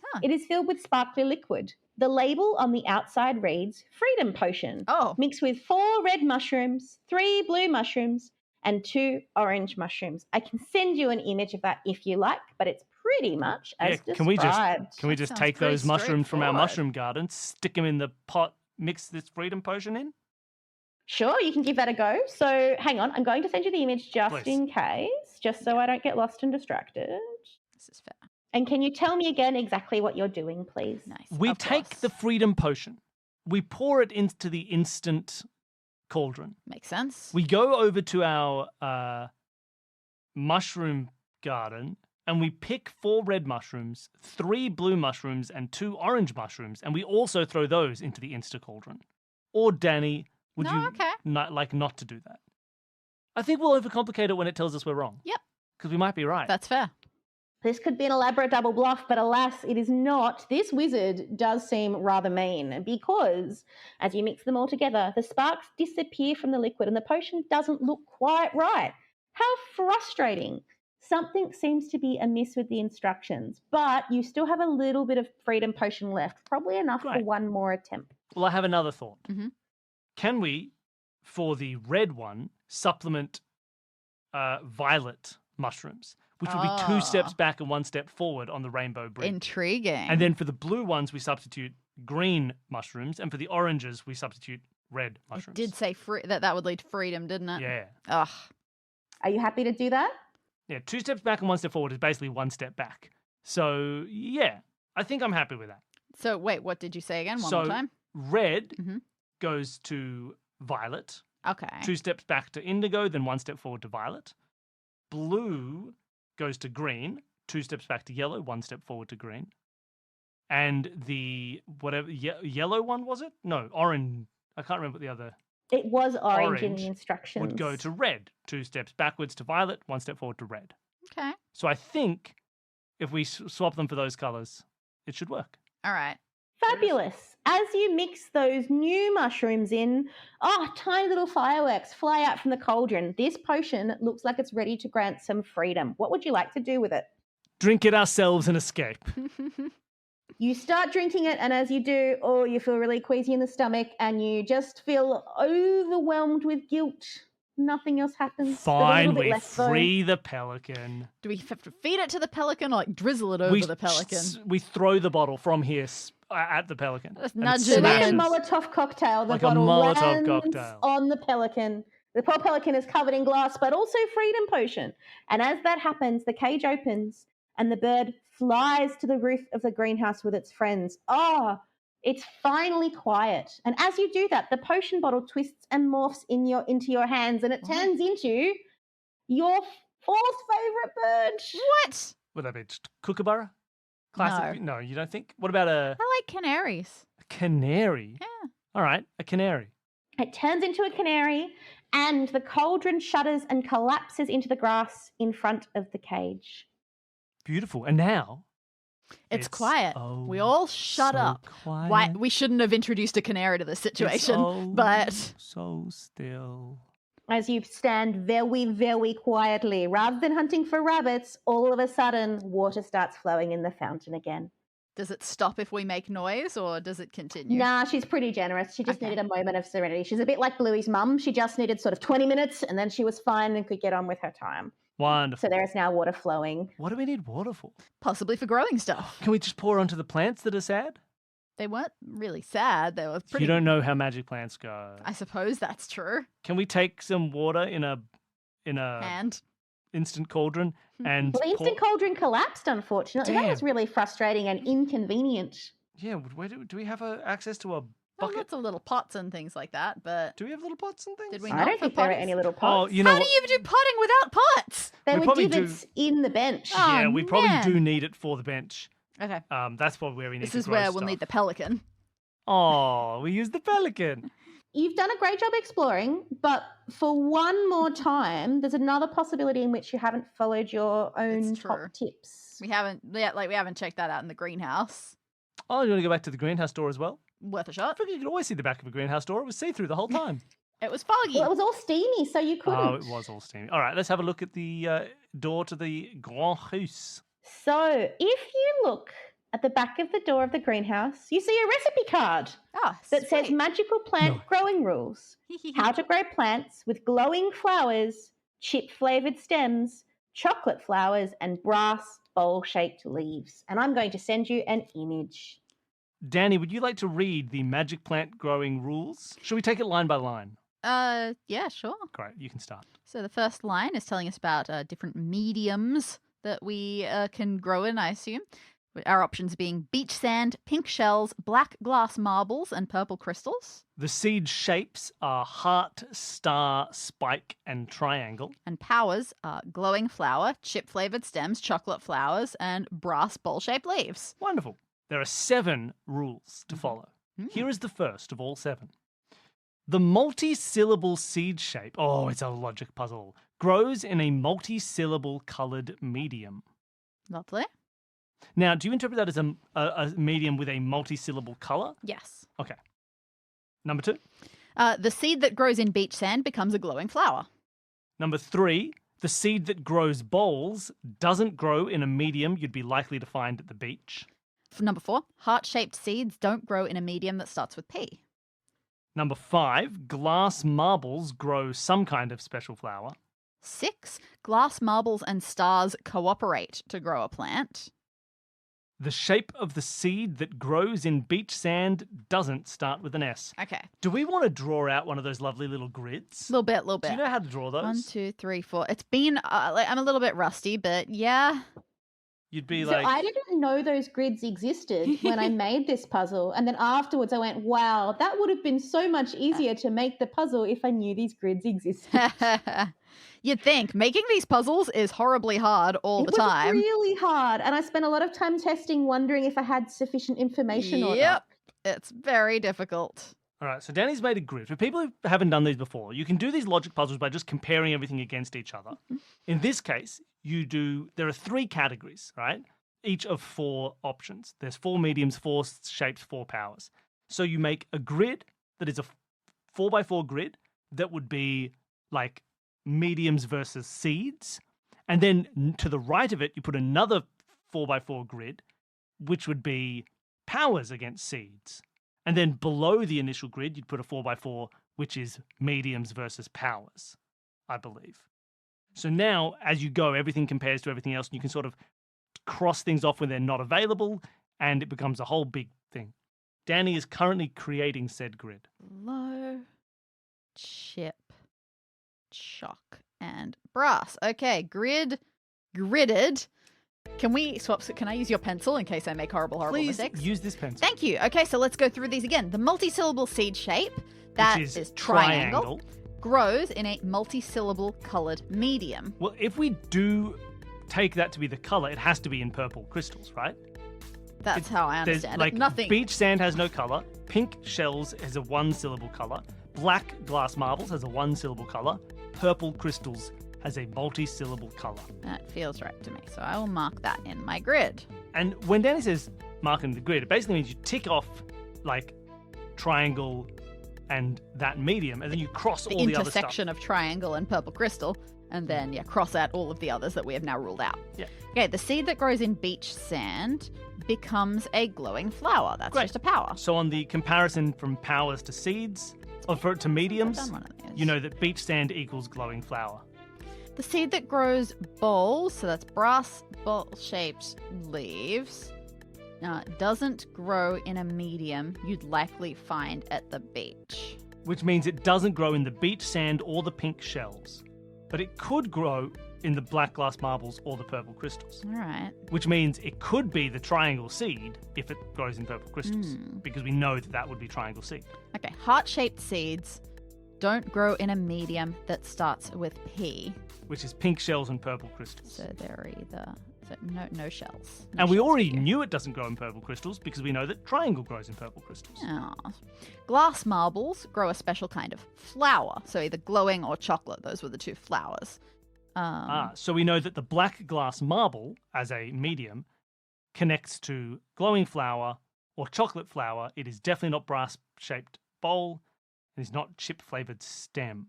[SPEAKER 2] Huh.
[SPEAKER 3] It is filled with sparkly liquid. The label on the outside reads Freedom Potion,
[SPEAKER 2] Oh,
[SPEAKER 3] mixed with 4 red mushrooms, 3 blue mushrooms, and 2 orange mushrooms. I can send you an image of that if you like, but it's pretty much as described.
[SPEAKER 1] Can we just
[SPEAKER 2] That sounds
[SPEAKER 1] take those
[SPEAKER 2] pretty
[SPEAKER 1] mushrooms from our
[SPEAKER 2] straightforward.
[SPEAKER 1] mushroom garden, stick them in the pot, mix this freedom potion in?
[SPEAKER 3] Sure, you can give that a go. So hang on, I'm going to send you the image just
[SPEAKER 1] Please.
[SPEAKER 3] in case, just so I don't get lost and distracted.
[SPEAKER 2] this is fair.
[SPEAKER 3] And can you tell me again exactly what you're doing, please?
[SPEAKER 2] Nice.
[SPEAKER 1] We
[SPEAKER 2] Of
[SPEAKER 1] take
[SPEAKER 2] course.
[SPEAKER 1] the freedom potion. We pour it into the instant cauldron.
[SPEAKER 2] Makes sense.
[SPEAKER 1] We go over to our mushroom garden and we pick 4 red mushrooms, 3 blue mushrooms, and 2 orange mushrooms, and we also throw those into the Insta cauldron. Or Dani, would
[SPEAKER 2] No,
[SPEAKER 1] you
[SPEAKER 2] okay.
[SPEAKER 1] not to do that? I think we'll overcomplicate it when it tells us we're wrong.
[SPEAKER 2] Yep.
[SPEAKER 1] Because we might be right.
[SPEAKER 2] That's fair.
[SPEAKER 3] This could be an elaborate double bluff, but alas, it is not. This wizard does seem rather mean because as you mix them all together, the sparks disappear from the liquid and the potion doesn't look quite right. How frustrating. Something seems to be amiss with the instructions, but you still have a little bit of freedom potion left, probably enough for
[SPEAKER 1] Great.
[SPEAKER 3] one more attempt.
[SPEAKER 1] Well, I have another thought.
[SPEAKER 2] Mhm.
[SPEAKER 1] Can we, for the red one, supplement violet mushrooms, which would be 2 steps back and 1 step forward on the rainbow bridge?
[SPEAKER 2] Intriguing.
[SPEAKER 1] And then for the blue ones, we substitute green mushrooms, and for the oranges, we substitute red mushrooms.
[SPEAKER 2] It did say that would lead to freedom, didn't it?
[SPEAKER 1] Yeah.
[SPEAKER 2] Ugh.
[SPEAKER 3] Are you happy to do that?
[SPEAKER 1] Yeah, 2 steps back and 1 step forward is basically 1 step back. So, yeah, I think I'm happy with that.
[SPEAKER 2] So wait, what did you say again? One
[SPEAKER 1] So-
[SPEAKER 2] more time.
[SPEAKER 1] Red
[SPEAKER 2] Mhm.
[SPEAKER 1] goes to violet,
[SPEAKER 2] Okay.
[SPEAKER 1] 2 steps back to indigo, then 1 step forward to violet. Blue goes to green, 2 steps back to yellow, 1 step forward to green. And the yellow one, was it? No, orange. I can't remember what the other
[SPEAKER 3] It was orange in
[SPEAKER 1] Orange
[SPEAKER 3] the instructions.
[SPEAKER 1] would go to red, 2 steps backwards to violet, 1 step forward to red.
[SPEAKER 2] Okay.
[SPEAKER 1] So I think if we swap them for those colors, it should work.
[SPEAKER 2] All right.
[SPEAKER 3] Fabulous. As you mix those new mushrooms in, tiny little fireworks fly out from the cauldron. This potion looks like it's ready to grant some freedom. What would you like to do with it?
[SPEAKER 1] Drink it ourselves and escape.
[SPEAKER 3] You start drinking it, and as you do, you feel really queasy in the stomach, and you just feel overwhelmed with guilt. Nothing else happens. There's a little
[SPEAKER 1] Fine,
[SPEAKER 3] bit
[SPEAKER 1] we
[SPEAKER 3] left, though.
[SPEAKER 1] free the pelican.
[SPEAKER 2] Do we have to feed it to the pelican or like drizzle it over the pelican?
[SPEAKER 1] We throw the bottle from here at the pelican.
[SPEAKER 2] Just
[SPEAKER 1] and
[SPEAKER 2] nudge
[SPEAKER 1] it
[SPEAKER 2] it
[SPEAKER 3] Like a
[SPEAKER 2] in.
[SPEAKER 1] smashes.
[SPEAKER 3] Molotov cocktail. The
[SPEAKER 1] Like a
[SPEAKER 3] bottle
[SPEAKER 1] Molotov
[SPEAKER 3] lands
[SPEAKER 1] cocktail.
[SPEAKER 3] on the pelican. The poor pelican is covered in glass, but also freedom potion. And as that happens, the cage opens and the bird flies to the roof of the greenhouse with its friends. It's finally quiet. And as you do that, the potion bottle twists and morphs into your hands, and it turns into your fourth favourite bird.
[SPEAKER 2] What?
[SPEAKER 1] Would that be just kookaburra? Classic? No, you don't think? What about a
[SPEAKER 2] I like canaries.
[SPEAKER 1] canary?
[SPEAKER 2] Yeah.
[SPEAKER 1] All right, a canary.
[SPEAKER 3] It turns into a canary, and the cauldron shudders and collapses into the grass in front of the cage.
[SPEAKER 1] Beautiful. And now
[SPEAKER 2] it's quiet. We all shut up.
[SPEAKER 1] Quiet.
[SPEAKER 2] Why we shouldn't have introduced a canary to this situation, but
[SPEAKER 1] so still.
[SPEAKER 3] As you stand very, very quietly, rather than hunting for rabbits, all of a sudden, water starts flowing in the fountain again.
[SPEAKER 2] Does it stop if we make noise, or does it continue?
[SPEAKER 3] Nah, she's pretty generous. She just needed a moment of serenity. She's a bit like Bluey's mum. She just needed sort of 20 minutes, and then she was fine and could get on with her time.
[SPEAKER 1] Wonderful.
[SPEAKER 3] So there is now water flowing.
[SPEAKER 1] What do we need water for?
[SPEAKER 2] Possibly for growing stuff.
[SPEAKER 1] Can we just pour onto the plants that are sad?
[SPEAKER 2] They weren't really sad. They were pretty...
[SPEAKER 1] You don't know how magic plants go.
[SPEAKER 2] I suppose that's true.
[SPEAKER 1] Can we take some water in a
[SPEAKER 2] And?
[SPEAKER 1] instant cauldron and
[SPEAKER 3] the instant cauldron collapsed, unfortunately.
[SPEAKER 1] Damn.
[SPEAKER 3] That was really frustrating and inconvenient.
[SPEAKER 1] Yeah, where do we have access to a bucket?
[SPEAKER 2] Lots of little pots and things like that, but...
[SPEAKER 1] Do we have little pots and things?
[SPEAKER 2] Did we
[SPEAKER 3] I
[SPEAKER 2] not
[SPEAKER 3] don't
[SPEAKER 2] for
[SPEAKER 3] think there are
[SPEAKER 2] potties?
[SPEAKER 3] any little pots.
[SPEAKER 1] Oh, you know
[SPEAKER 2] How do you do potting without pots?
[SPEAKER 3] There
[SPEAKER 1] we
[SPEAKER 3] were
[SPEAKER 1] probably
[SPEAKER 3] divots in the bench.
[SPEAKER 2] Oh,
[SPEAKER 1] yeah, we probably
[SPEAKER 2] man.
[SPEAKER 1] do need it for the bench.
[SPEAKER 2] Okay.
[SPEAKER 1] That's probably where we need
[SPEAKER 2] This
[SPEAKER 1] to
[SPEAKER 2] is
[SPEAKER 1] grow
[SPEAKER 2] where
[SPEAKER 1] stuff.
[SPEAKER 2] we'll need the pelican.
[SPEAKER 1] Oh, we use the pelican.
[SPEAKER 3] You've done a great job exploring, but for one more time, there's another possibility in which you haven't followed your own
[SPEAKER 2] It's true.
[SPEAKER 3] top tips.
[SPEAKER 2] We haven't checked that out in the greenhouse.
[SPEAKER 1] Oh, you want to go back to the greenhouse door as well?
[SPEAKER 2] Worth a
[SPEAKER 1] I
[SPEAKER 2] shot.
[SPEAKER 1] figured you could always see the back of a greenhouse door. It was see-through the whole time.
[SPEAKER 2] It was foggy.
[SPEAKER 3] Well, it was all steamy, so you couldn't.
[SPEAKER 1] Oh, it was all steamy. All right, let's have a look at the door to the Grand House.
[SPEAKER 3] So if you look at the back of the door of the greenhouse, you see a recipe card that says magical plant growing rules. How to grow plants with glowing flowers, chip-flavoured stems, chocolate flowers, and brass bowl-shaped leaves. And I'm going to send you an image.
[SPEAKER 1] Dani, would you like to read the magic plant growing rules? Should we take it line by line?
[SPEAKER 2] Yeah, sure.
[SPEAKER 1] Great, you can start.
[SPEAKER 2] So the first line is telling us about different mediums that we can grow in, I assume. Our options being beach sand, pink shells, black glass marbles, and purple crystals.
[SPEAKER 1] The seed shapes are heart, star, spike, and triangle.
[SPEAKER 2] And powers are glowing flower, chip-flavoured stems, chocolate flowers, and brass bowl-shaped leaves.
[SPEAKER 1] Wonderful. There are 7 rules to follow. Here is the first of all 7. The multi-syllable seed shape, oh, it's a logic puzzle, grows in a multi-syllable coloured medium.
[SPEAKER 2] Lovely.
[SPEAKER 1] Now, do you interpret that as a medium with a multi-syllable colour?
[SPEAKER 2] Yes.
[SPEAKER 1] Okay. Number 2.
[SPEAKER 2] The seed that grows in beach sand becomes a glowing flower.
[SPEAKER 1] Number 3. The seed that grows bowls doesn't grow in a medium you'd be likely to find at the beach.
[SPEAKER 2] Number 4. Heart-shaped seeds don't grow in a medium that starts with P.
[SPEAKER 1] Number 5. Glass marbles grow some kind of special flower.
[SPEAKER 2] 6. Glass marbles and stars cooperate to grow a plant.
[SPEAKER 1] The shape of the seed that grows in beach sand doesn't start with an S.
[SPEAKER 2] Okay.
[SPEAKER 1] Do we want to draw out one of those lovely little grids?
[SPEAKER 2] Little bit.
[SPEAKER 1] Do you know how to draw those?
[SPEAKER 2] 1, 2, 3, 4. It's been, I'm a little bit rusty, but yeah.
[SPEAKER 1] You'd be
[SPEAKER 3] So
[SPEAKER 1] like...
[SPEAKER 3] I didn't know those grids existed when I made this puzzle. And then afterwards I went, wow, that would have been so much easier to make the puzzle if I knew these grids existed.
[SPEAKER 2] You'd think making these puzzles is horribly hard all the time.
[SPEAKER 3] It was really hard. And I spent a lot of time testing, wondering if I had sufficient information or not.
[SPEAKER 2] Yep. It's very difficult.
[SPEAKER 1] All right, so Dani's made a grid. For people who haven't done these before, you can do these logic puzzles by just comparing everything against each other. In this case, there are 3 categories, right? Each of 4 options. There's 4 mediums, 4 shapes, 4 powers. So you make a grid that is a 4x4 grid that would be like mediums versus seeds. And then to the right of it, you put another 4x4 grid, which would be powers against seeds. And then below the initial grid, you'd put a 4x4, which is mediums versus powers, I believe. So now, as you go, everything compares to everything else, and you can sort of cross things off when they're not available, and it becomes a whole big thing. Dani is currently creating said grid.
[SPEAKER 2] Low, chip, chalk, and brass. Okay, gridded. Can we swap? Can I use your pencil in case I make horrible
[SPEAKER 1] Please
[SPEAKER 2] mistakes?
[SPEAKER 1] use this pencil.
[SPEAKER 2] Thank you. Okay, so let's go through these again. The multisyllable seed shape, that
[SPEAKER 1] Which is
[SPEAKER 2] triangle, grows in a multisyllable coloured medium.
[SPEAKER 1] Well, if we do take that to be the colour, it has to be in purple crystals, right?
[SPEAKER 2] That's how I understand
[SPEAKER 1] like,
[SPEAKER 2] it. Nothing.
[SPEAKER 1] Beach sand has no colour. Pink shells has a one-syllable colour. Black glass marbles has a one-syllable colour. Purple crystals has a multi-syllable colour.
[SPEAKER 2] That feels right to me, so I will mark that in my grid.
[SPEAKER 1] And when Dani says mark in the grid, it basically means you tick off like triangle and that medium, and then you cross all the other stuff.
[SPEAKER 2] Intersection of triangle and purple crystal, and then cross out all of the others that we have now ruled out.
[SPEAKER 1] Yeah.
[SPEAKER 2] Okay, the seed that grows in beach sand becomes a glowing flower. That's
[SPEAKER 1] Great.
[SPEAKER 2] just a power.
[SPEAKER 1] So on the comparison from powers to seeds, or to mediums,
[SPEAKER 2] I've done one of these.
[SPEAKER 1] you know that beach sand equals glowing flower.
[SPEAKER 2] The seed that grows bowls, so that's brass bowl-shaped leaves, doesn't grow in a medium you'd likely find at the beach.
[SPEAKER 1] Which means it doesn't grow in the beach sand or the pink shells. But it could grow in the black glass marbles or the purple crystals.
[SPEAKER 2] All right.
[SPEAKER 1] Which means it could be the triangle seed if it grows in purple crystals. Because we know that would be triangle seed.
[SPEAKER 2] Okay, heart-shaped seeds don't grow in a medium that starts with P.
[SPEAKER 1] Which is pink shells and purple crystals.
[SPEAKER 2] So they're either... So no shells. No
[SPEAKER 1] And we
[SPEAKER 2] shells
[SPEAKER 1] already
[SPEAKER 2] here.
[SPEAKER 1] knew it doesn't grow in purple crystals because we know that triangle grows in purple crystals.
[SPEAKER 2] Oh. Glass marbles grow a special kind of flower, so either glowing or chocolate. Those were the two flowers.
[SPEAKER 1] So we know that the black glass marble, as a medium, connects to glowing flower or chocolate flower. It is definitely not brass-shaped bowl. It is not chip-flavoured stem.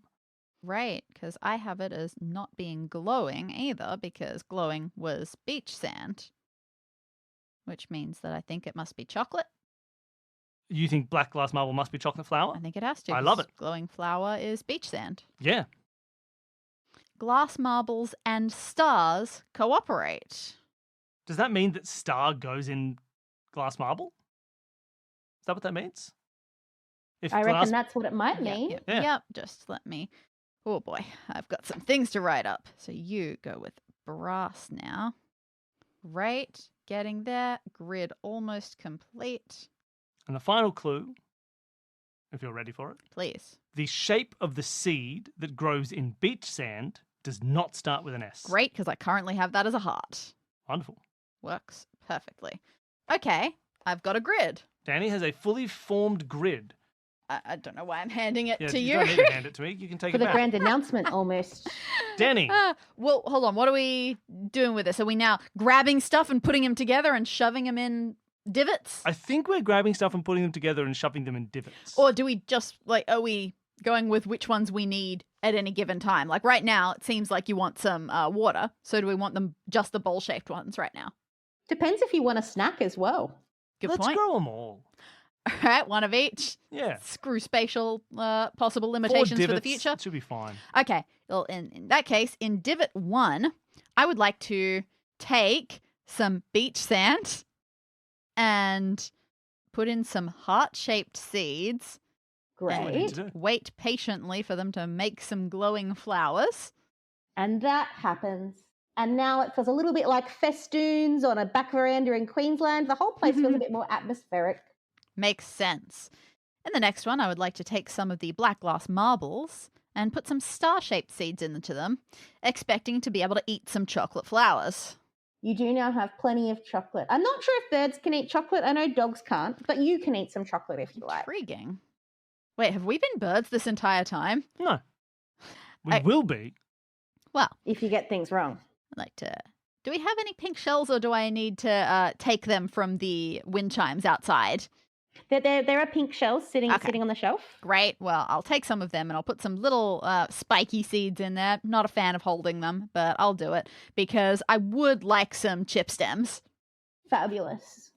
[SPEAKER 2] Right, because I have it as not being glowing either, because glowing was beach sand, which means that I think it must be chocolate.
[SPEAKER 1] You think black glass marble must be chocolate flower?
[SPEAKER 2] I think it has to.
[SPEAKER 1] I love
[SPEAKER 2] 'cause
[SPEAKER 1] it.
[SPEAKER 2] Glowing flower is beach sand.
[SPEAKER 1] Yeah.
[SPEAKER 2] Glass marbles and stars cooperate.
[SPEAKER 1] Does that mean that star goes in glass marble? Is that what that means? If
[SPEAKER 3] I
[SPEAKER 1] glass...
[SPEAKER 3] reckon that's what it might mean.
[SPEAKER 1] Yeah.
[SPEAKER 2] Yep, just let me... Oh boy, I've got some things to write up. So you go with brass now. Great, getting there. Grid almost complete.
[SPEAKER 1] And the final clue, if you're ready for it.
[SPEAKER 2] Please.
[SPEAKER 1] The shape of the seed that grows in beach sand does not start with an S.
[SPEAKER 2] Great, because I currently have that as a heart.
[SPEAKER 1] Wonderful.
[SPEAKER 2] Works perfectly. Okay, I've got a grid.
[SPEAKER 1] Dani has a fully formed grid.
[SPEAKER 2] I don't know why I'm handing it to
[SPEAKER 1] you
[SPEAKER 2] you.
[SPEAKER 1] don't need to hand it to me. You can take
[SPEAKER 3] For
[SPEAKER 1] it
[SPEAKER 3] the
[SPEAKER 1] back.
[SPEAKER 3] grand announcement, almost.
[SPEAKER 1] Dani.
[SPEAKER 2] Well, hold on. What are we doing with this? Are we now grabbing stuff and putting them together and shoving them in divots?
[SPEAKER 1] I think we're grabbing stuff and putting them together and shoving them in divots.
[SPEAKER 2] Or do we just, are we going with which ones we need at any given time? Like right now, it seems like you want some water. So do we want them just the bowl-shaped ones right now?
[SPEAKER 3] Depends if you want a snack as well.
[SPEAKER 2] Good
[SPEAKER 1] Let's
[SPEAKER 2] point.
[SPEAKER 1] grow them all.
[SPEAKER 2] All right, one of each.
[SPEAKER 1] Yeah.
[SPEAKER 2] Screw spatial possible
[SPEAKER 1] 4
[SPEAKER 2] limitations for the
[SPEAKER 1] divots,
[SPEAKER 2] future.
[SPEAKER 1] it should be fine.
[SPEAKER 2] Okay, well, in that case, in divot 1, I would like to take some beach sand and put in some heart-shaped seeds.
[SPEAKER 3] Great.
[SPEAKER 2] And wait patiently for them to make some glowing flowers.
[SPEAKER 3] And that happens. And now it feels a little bit like festoons on a back veranda in Queensland. The whole place feels a bit more atmospheric.
[SPEAKER 2] Makes sense. In the next one, I would like to take some of the black glass marbles and put some star-shaped seeds into them, expecting to be able to eat some chocolate flowers.
[SPEAKER 3] You do now have plenty of chocolate. I'm not sure if birds can eat chocolate. I know dogs can't, but you can eat some chocolate if you like.
[SPEAKER 2] Intriguing. Wait, have we been birds this entire time?
[SPEAKER 1] No. We will be.
[SPEAKER 2] Well,
[SPEAKER 3] If you get things wrong.
[SPEAKER 2] I'd like to... Do we have any pink shells, or do I need to take them from the wind chimes outside?
[SPEAKER 3] There are pink shells sitting on the shelf.
[SPEAKER 2] Great. Well, I'll take some of them and I'll put some little spiky seeds in there. Not a fan of holding them, but I'll do it because I would like some chip stems.
[SPEAKER 3] Fabulous.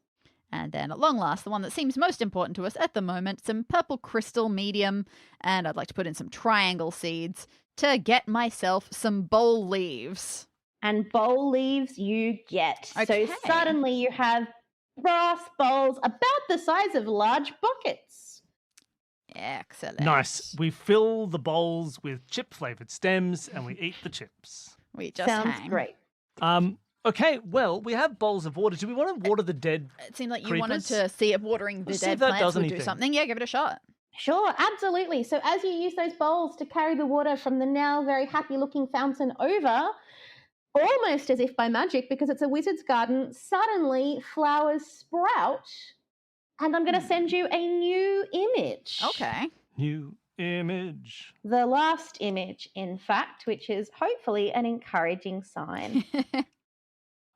[SPEAKER 2] And then at long last, the one that seems most important to us at the moment, some purple crystal medium, and I'd like to put in some triangle seeds to get myself some bowl leaves.
[SPEAKER 3] And bowl leaves you get.
[SPEAKER 2] Okay.
[SPEAKER 3] So suddenly you have brass bowls about the size of large buckets.
[SPEAKER 2] Excellent.
[SPEAKER 1] Nice. We fill the bowls with chip-flavoured stems and we eat the chips.
[SPEAKER 2] We just
[SPEAKER 3] Sounds
[SPEAKER 2] hang.
[SPEAKER 3] great.
[SPEAKER 1] Okay, well, we have bowls of water. Do we want to water the dead
[SPEAKER 2] It seemed like you
[SPEAKER 1] creepers?
[SPEAKER 2] wanted to see if watering the
[SPEAKER 1] Let's see
[SPEAKER 2] dead
[SPEAKER 1] if that
[SPEAKER 2] plants
[SPEAKER 1] does
[SPEAKER 2] would do
[SPEAKER 1] anything.
[SPEAKER 2] something. Yeah, give it a shot.
[SPEAKER 3] Sure, absolutely. So as you use those bowls to carry the water from the now very happy-looking fountain over, almost as if by magic, because it's a wizard's garden, suddenly flowers sprout, and I'm going to send you a new image.
[SPEAKER 2] Okay.
[SPEAKER 1] New image.
[SPEAKER 3] The last image, in fact, which is hopefully an encouraging sign.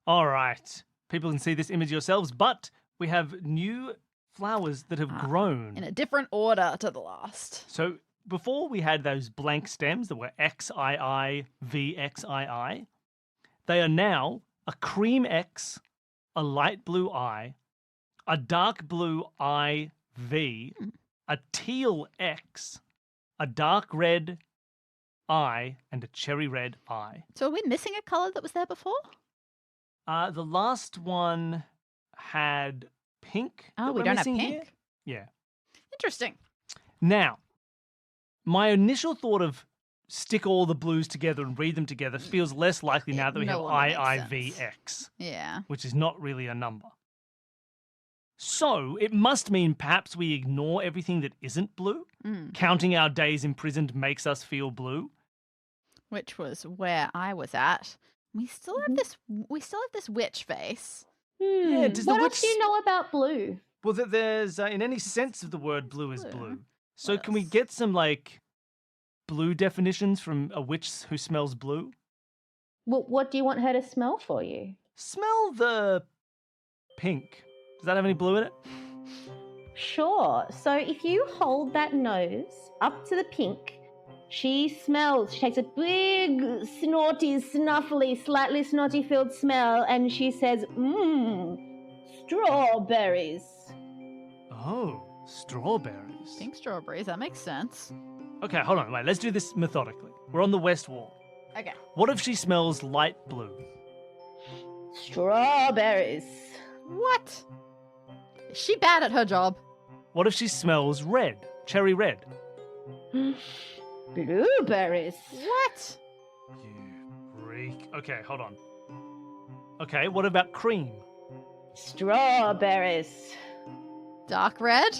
[SPEAKER 1] All right. People can see this image yourselves, but we have new flowers that have grown.
[SPEAKER 2] In a different order to the last.
[SPEAKER 1] So before we had those blank stems that were XII, VXII, they are now a cream X, a light blue I, a dark blue IV, a teal X, a dark red I, and a cherry red I.
[SPEAKER 2] So are we missing a colour that was there before?
[SPEAKER 1] The last one had pink.
[SPEAKER 2] Oh,
[SPEAKER 1] that
[SPEAKER 2] we
[SPEAKER 1] we're
[SPEAKER 2] don't have
[SPEAKER 1] missing
[SPEAKER 2] pink.
[SPEAKER 1] here. Yeah.
[SPEAKER 2] Interesting.
[SPEAKER 1] Now, my initial thought of stick all the blues together and read them together feels less likely now that we
[SPEAKER 2] no
[SPEAKER 1] have
[SPEAKER 2] longer makes
[SPEAKER 1] IIVX,
[SPEAKER 2] Yeah.
[SPEAKER 1] which is not really a number. So it must mean perhaps we ignore everything that isn't blue. Counting our days imprisoned makes us feel blue.
[SPEAKER 2] Which was where I was at. We still have this. We still have this witch face.
[SPEAKER 1] Yeah, does the
[SPEAKER 3] What
[SPEAKER 1] witch...
[SPEAKER 3] else do you know about blue?
[SPEAKER 1] Well, there's in any sense of the word blue is blue. So
[SPEAKER 2] What
[SPEAKER 1] can we
[SPEAKER 2] else?
[SPEAKER 1] get some like blue definitions from a witch who smells blue?
[SPEAKER 3] Well, what do you want her to smell for you?
[SPEAKER 1] Smell the pink. Does that have any blue in it?
[SPEAKER 3] Sure. So if you hold that nose up to the pink, she smells. She takes a big, snorty, snuffly, slightly snotty-filled smell, and she says, strawberries.
[SPEAKER 1] Oh, strawberries.
[SPEAKER 2] Pink strawberries. That makes sense.
[SPEAKER 1] Okay, hold on. Wait, let's do this methodically. We're on the west wall.
[SPEAKER 2] Okay.
[SPEAKER 1] What if she smells light blue?
[SPEAKER 3] Strawberries.
[SPEAKER 2] What? Is she bad at her job?
[SPEAKER 1] What if she smells red? Cherry red?
[SPEAKER 3] Blueberries.
[SPEAKER 2] What?
[SPEAKER 1] You freak. Okay, hold on. Okay, what about cream?
[SPEAKER 3] Strawberries.
[SPEAKER 2] Dark red?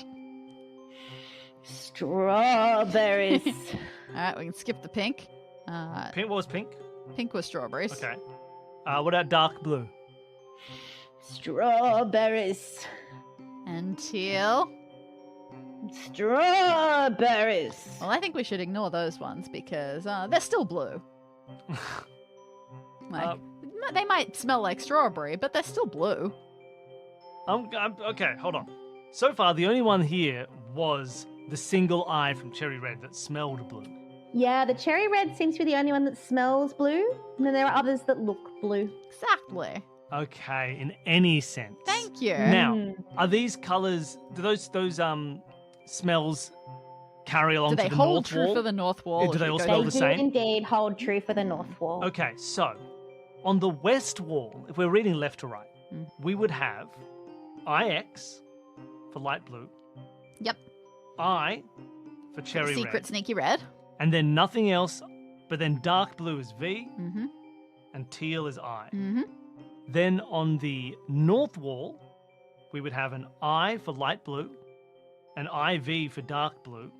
[SPEAKER 3] Strawberries.
[SPEAKER 2] All right, we can skip the pink.
[SPEAKER 1] Pink, what was pink?
[SPEAKER 2] Pink was strawberries.
[SPEAKER 1] Okay. What about dark blue?
[SPEAKER 3] Strawberries.
[SPEAKER 2] And teal?
[SPEAKER 3] Strawberries.
[SPEAKER 2] Well, I think we should ignore those ones because they're still blue. They might smell like strawberry, but they're still blue.
[SPEAKER 1] Okay, hold on. So far, the only one here was the single eye from Cherry Red that smelled blue.
[SPEAKER 3] Yeah, the cherry red seems to be the only one that smells blue, and then there are others that look blue.
[SPEAKER 2] Exactly.
[SPEAKER 1] Okay, in any sense.
[SPEAKER 2] Thank you.
[SPEAKER 1] Now, are these colours? Do those smells carry along
[SPEAKER 2] Do
[SPEAKER 1] to
[SPEAKER 2] they
[SPEAKER 1] the
[SPEAKER 2] hold
[SPEAKER 1] north
[SPEAKER 2] true
[SPEAKER 1] wall?
[SPEAKER 2] for the north wall?
[SPEAKER 1] Do they
[SPEAKER 2] as
[SPEAKER 1] all
[SPEAKER 2] we go
[SPEAKER 1] smell
[SPEAKER 3] They
[SPEAKER 1] the
[SPEAKER 3] do
[SPEAKER 1] same?
[SPEAKER 3] indeed hold true for the north wall.
[SPEAKER 1] Okay, so on the west wall, if we're reading left to right, we would have IX for light blue.
[SPEAKER 2] Yep.
[SPEAKER 1] I for cherry
[SPEAKER 2] Secret
[SPEAKER 1] red.
[SPEAKER 2] sneaky red.
[SPEAKER 1] And then nothing else, but then dark blue is V
[SPEAKER 2] Mm-hmm.
[SPEAKER 1] and teal is I.
[SPEAKER 2] Mm-hmm.
[SPEAKER 1] Then on the north wall, we would have an I for light blue, an IV for dark blue,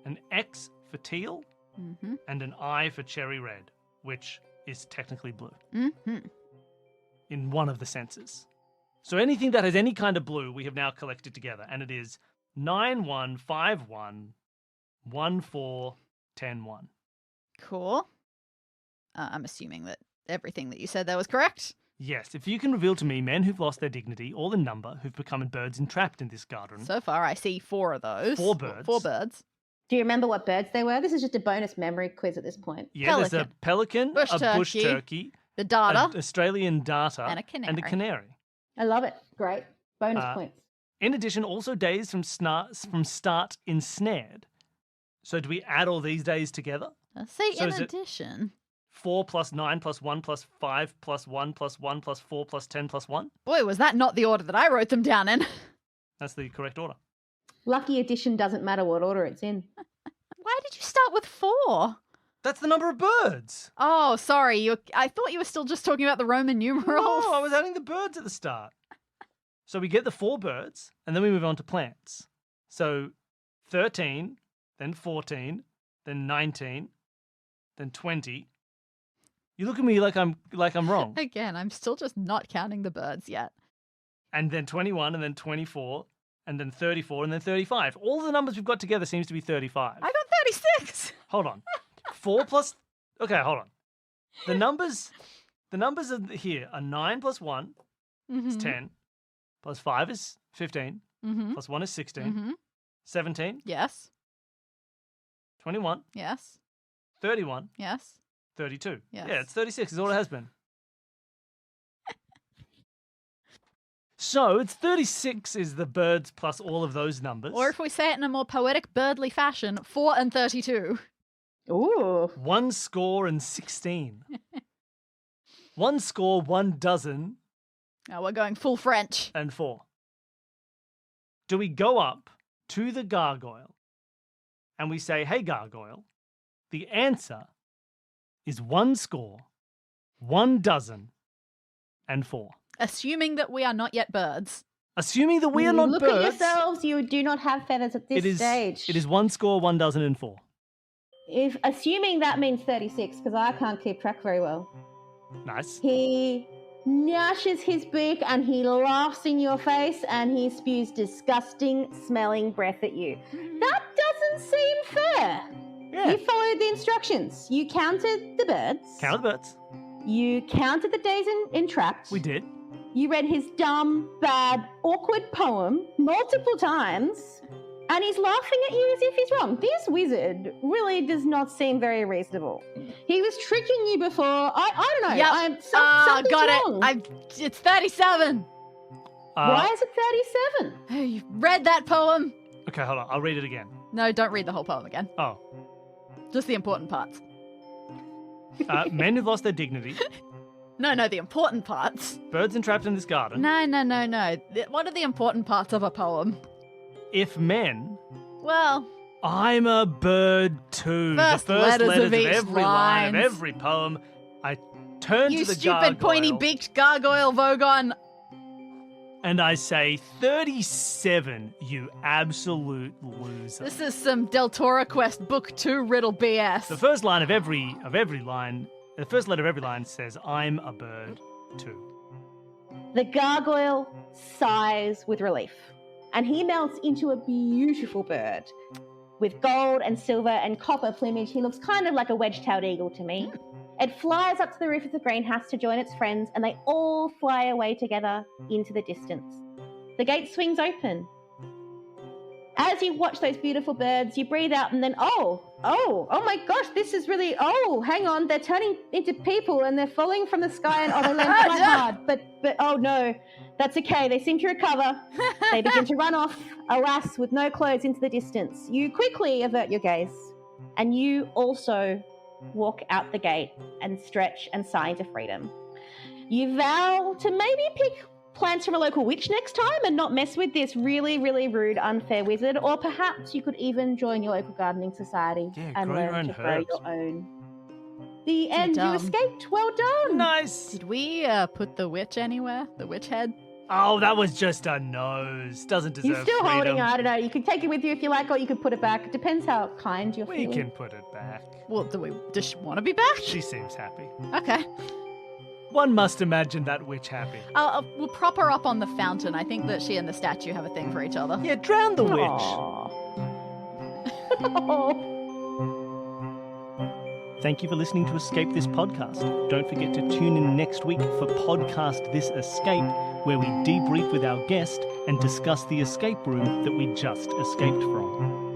[SPEAKER 1] an X for teal,
[SPEAKER 2] Mm-hmm.
[SPEAKER 1] and an I for cherry red, which is technically blue
[SPEAKER 2] Mm-hmm.
[SPEAKER 1] in one of the senses. So anything that has any kind of blue, we have now collected together, and it is 9151 1410-1.
[SPEAKER 2] Cool. I'm assuming that everything that you said there was correct.
[SPEAKER 1] Yes, if you can reveal to me men who've lost their dignity or the number who've become birds entrapped in this garden.
[SPEAKER 2] So far, I see 4 of those.
[SPEAKER 1] 4 birds.
[SPEAKER 2] 4 birds.
[SPEAKER 3] Do you remember what birds they were? This is just a bonus memory quiz at this point.
[SPEAKER 1] Yeah, there's a pelican,
[SPEAKER 2] Bush
[SPEAKER 1] a bush
[SPEAKER 2] turkey,
[SPEAKER 1] turkey,
[SPEAKER 2] The data.
[SPEAKER 1] an Australian darter,
[SPEAKER 2] And a canary.
[SPEAKER 3] I love it. Great. Bonus points.
[SPEAKER 1] In addition, also days from start ensnared. So do we add all these days together?
[SPEAKER 2] Say
[SPEAKER 1] So
[SPEAKER 2] in
[SPEAKER 1] is it-
[SPEAKER 2] addition.
[SPEAKER 1] 4 plus 9 plus 1 plus 5 plus 1 plus 1 plus 4 plus 10 plus 1?
[SPEAKER 2] Boy, was that not the order that I wrote them down in.
[SPEAKER 1] That's the correct order.
[SPEAKER 3] Lucky addition doesn't matter what order it's in.
[SPEAKER 2] Why did you start with 4?
[SPEAKER 1] That's the number of birds.
[SPEAKER 2] Oh, sorry. I thought you were still just talking about the Roman numerals.
[SPEAKER 1] No, I was adding the birds at the start. So we get the 4 birds, and then we move on to plants. So 13, then 14, then 19, then 20. You look at me like I'm wrong.
[SPEAKER 2] Again, I'm still just not counting the birds yet.
[SPEAKER 1] And then 21, and then 24, and then 34, and then 35. All the numbers we've got together seems to be 35.
[SPEAKER 2] I got 36.
[SPEAKER 1] Hold on. 4 plus... Okay, hold on. The numbers are here are 9 plus 1 is 10, plus 5 is 15, plus 1 is 16, 17,
[SPEAKER 2] Yes.
[SPEAKER 1] 21,
[SPEAKER 2] Yes.
[SPEAKER 1] 31,
[SPEAKER 2] Yes.
[SPEAKER 1] 32.
[SPEAKER 2] Yes.
[SPEAKER 1] Yeah, it's 36 is all it has been. So it's 36 is the birds plus all of those numbers.
[SPEAKER 2] Or if we say it in a more poetic, birdly fashion, 4 and 32.
[SPEAKER 3] Ooh.
[SPEAKER 1] 1 score and 16. 1 score, 1 dozen,
[SPEAKER 2] Now we're going full French.
[SPEAKER 1] and 4. Do we go up to the gargoyle and we say, hey, gargoyle, the answer is 1 score, 1 dozen, and 4.
[SPEAKER 2] Assuming that we are not yet birds.
[SPEAKER 1] Assuming that we are not
[SPEAKER 3] Look
[SPEAKER 1] birds.
[SPEAKER 3] at yourselves. You do not have feathers at this stage.
[SPEAKER 1] It is 1 score, 1 dozen, and 4.
[SPEAKER 3] If assuming that means 36, because I can't keep track very well.
[SPEAKER 1] Nice.
[SPEAKER 3] He gnashes his beak and he laughs in your face and he spews disgusting smelling breath at you. That doesn't seem fair.
[SPEAKER 1] Yeah.
[SPEAKER 3] You followed the instructions. You counted the birds.
[SPEAKER 1] Count the birds.
[SPEAKER 3] You counted the days entrapped.
[SPEAKER 1] We did.
[SPEAKER 3] You read his dumb, bad, awkward poem multiple times, and he's laughing at you as if he's wrong. This wizard really does not seem very reasonable. He was tricking you before. I don't know.
[SPEAKER 2] Yep.
[SPEAKER 3] Something's
[SPEAKER 2] got
[SPEAKER 3] wrong.
[SPEAKER 2] it. It's 37.
[SPEAKER 3] Why is it 37?
[SPEAKER 2] Hey, you read that poem?
[SPEAKER 1] Okay, hold on. I'll read it again.
[SPEAKER 2] No, don't read the whole poem again.
[SPEAKER 1] Oh.
[SPEAKER 2] Just the important parts.
[SPEAKER 1] Men who've lost their dignity.
[SPEAKER 2] No, the important parts.
[SPEAKER 1] Birds entrapped in this garden.
[SPEAKER 2] No. What are the important parts of a poem?
[SPEAKER 1] If men...
[SPEAKER 2] Well,
[SPEAKER 1] I'm a bird too.
[SPEAKER 2] First
[SPEAKER 1] the first
[SPEAKER 2] letters
[SPEAKER 1] letters
[SPEAKER 2] of
[SPEAKER 1] of
[SPEAKER 2] each
[SPEAKER 1] every line of
[SPEAKER 2] lines.
[SPEAKER 1] every poem. I turn
[SPEAKER 2] you
[SPEAKER 1] to the
[SPEAKER 2] stupid
[SPEAKER 1] gargoyle
[SPEAKER 2] pointy-beaked gargoyle Vogon.
[SPEAKER 1] and I say, 37, you absolute loser.
[SPEAKER 2] This is some Del Toro Quest Book 2 riddle BS.
[SPEAKER 1] The first line of every line, the first letter of every line says, I'm a bird too.
[SPEAKER 3] The gargoyle sighs with relief, and he melts into a beautiful bird. With gold and silver and copper plumage, he looks kind of like a wedge-tailed eagle to me. It flies up to the roof of the greenhouse to join its friends, and they all fly away together into the distance. The gate swings open. As you watch those beautiful birds, you breathe out and then, oh my gosh, this is really, hang on, they're turning into people and they're falling from the sky and they land quite hard. But oh no, that's okay. They seem to recover. They begin to run off, alas, with no clothes into the distance. You quickly avert your gaze and you also walk out the gate and stretch and sigh into freedom. You vow to maybe pick plants from a local witch next time and not mess with this really, really rude, unfair wizard, or perhaps you could even join your local gardening society and
[SPEAKER 1] grow your
[SPEAKER 3] learn
[SPEAKER 1] own
[SPEAKER 3] to grow
[SPEAKER 1] herbs.
[SPEAKER 3] your own. The end. You
[SPEAKER 2] dumb.
[SPEAKER 3] escaped. Well done.
[SPEAKER 1] Nice.
[SPEAKER 2] Did we put the witch anywhere? The witch head?
[SPEAKER 1] Oh, that was just a nose. Doesn't deserve
[SPEAKER 3] You're still
[SPEAKER 1] freedom.
[SPEAKER 3] holding it. I don't know. You can take it with you if you like, or you could put it back. It depends how kind you're
[SPEAKER 1] We
[SPEAKER 3] feeling.
[SPEAKER 1] can put it back.
[SPEAKER 2] Well, does she want to be back?
[SPEAKER 1] She seems happy.
[SPEAKER 2] Okay.
[SPEAKER 1] One must imagine that witch happy.
[SPEAKER 2] We'll prop her up on the fountain. I think that she and the statue have a thing for each other.
[SPEAKER 1] Yeah, drown the witch.
[SPEAKER 3] Aw.
[SPEAKER 1] Thank you for listening to Escape This Podcast. Don't forget to tune in next week for Podcast This Escape, where we debrief with our guest and discuss the escape room that we just escaped from.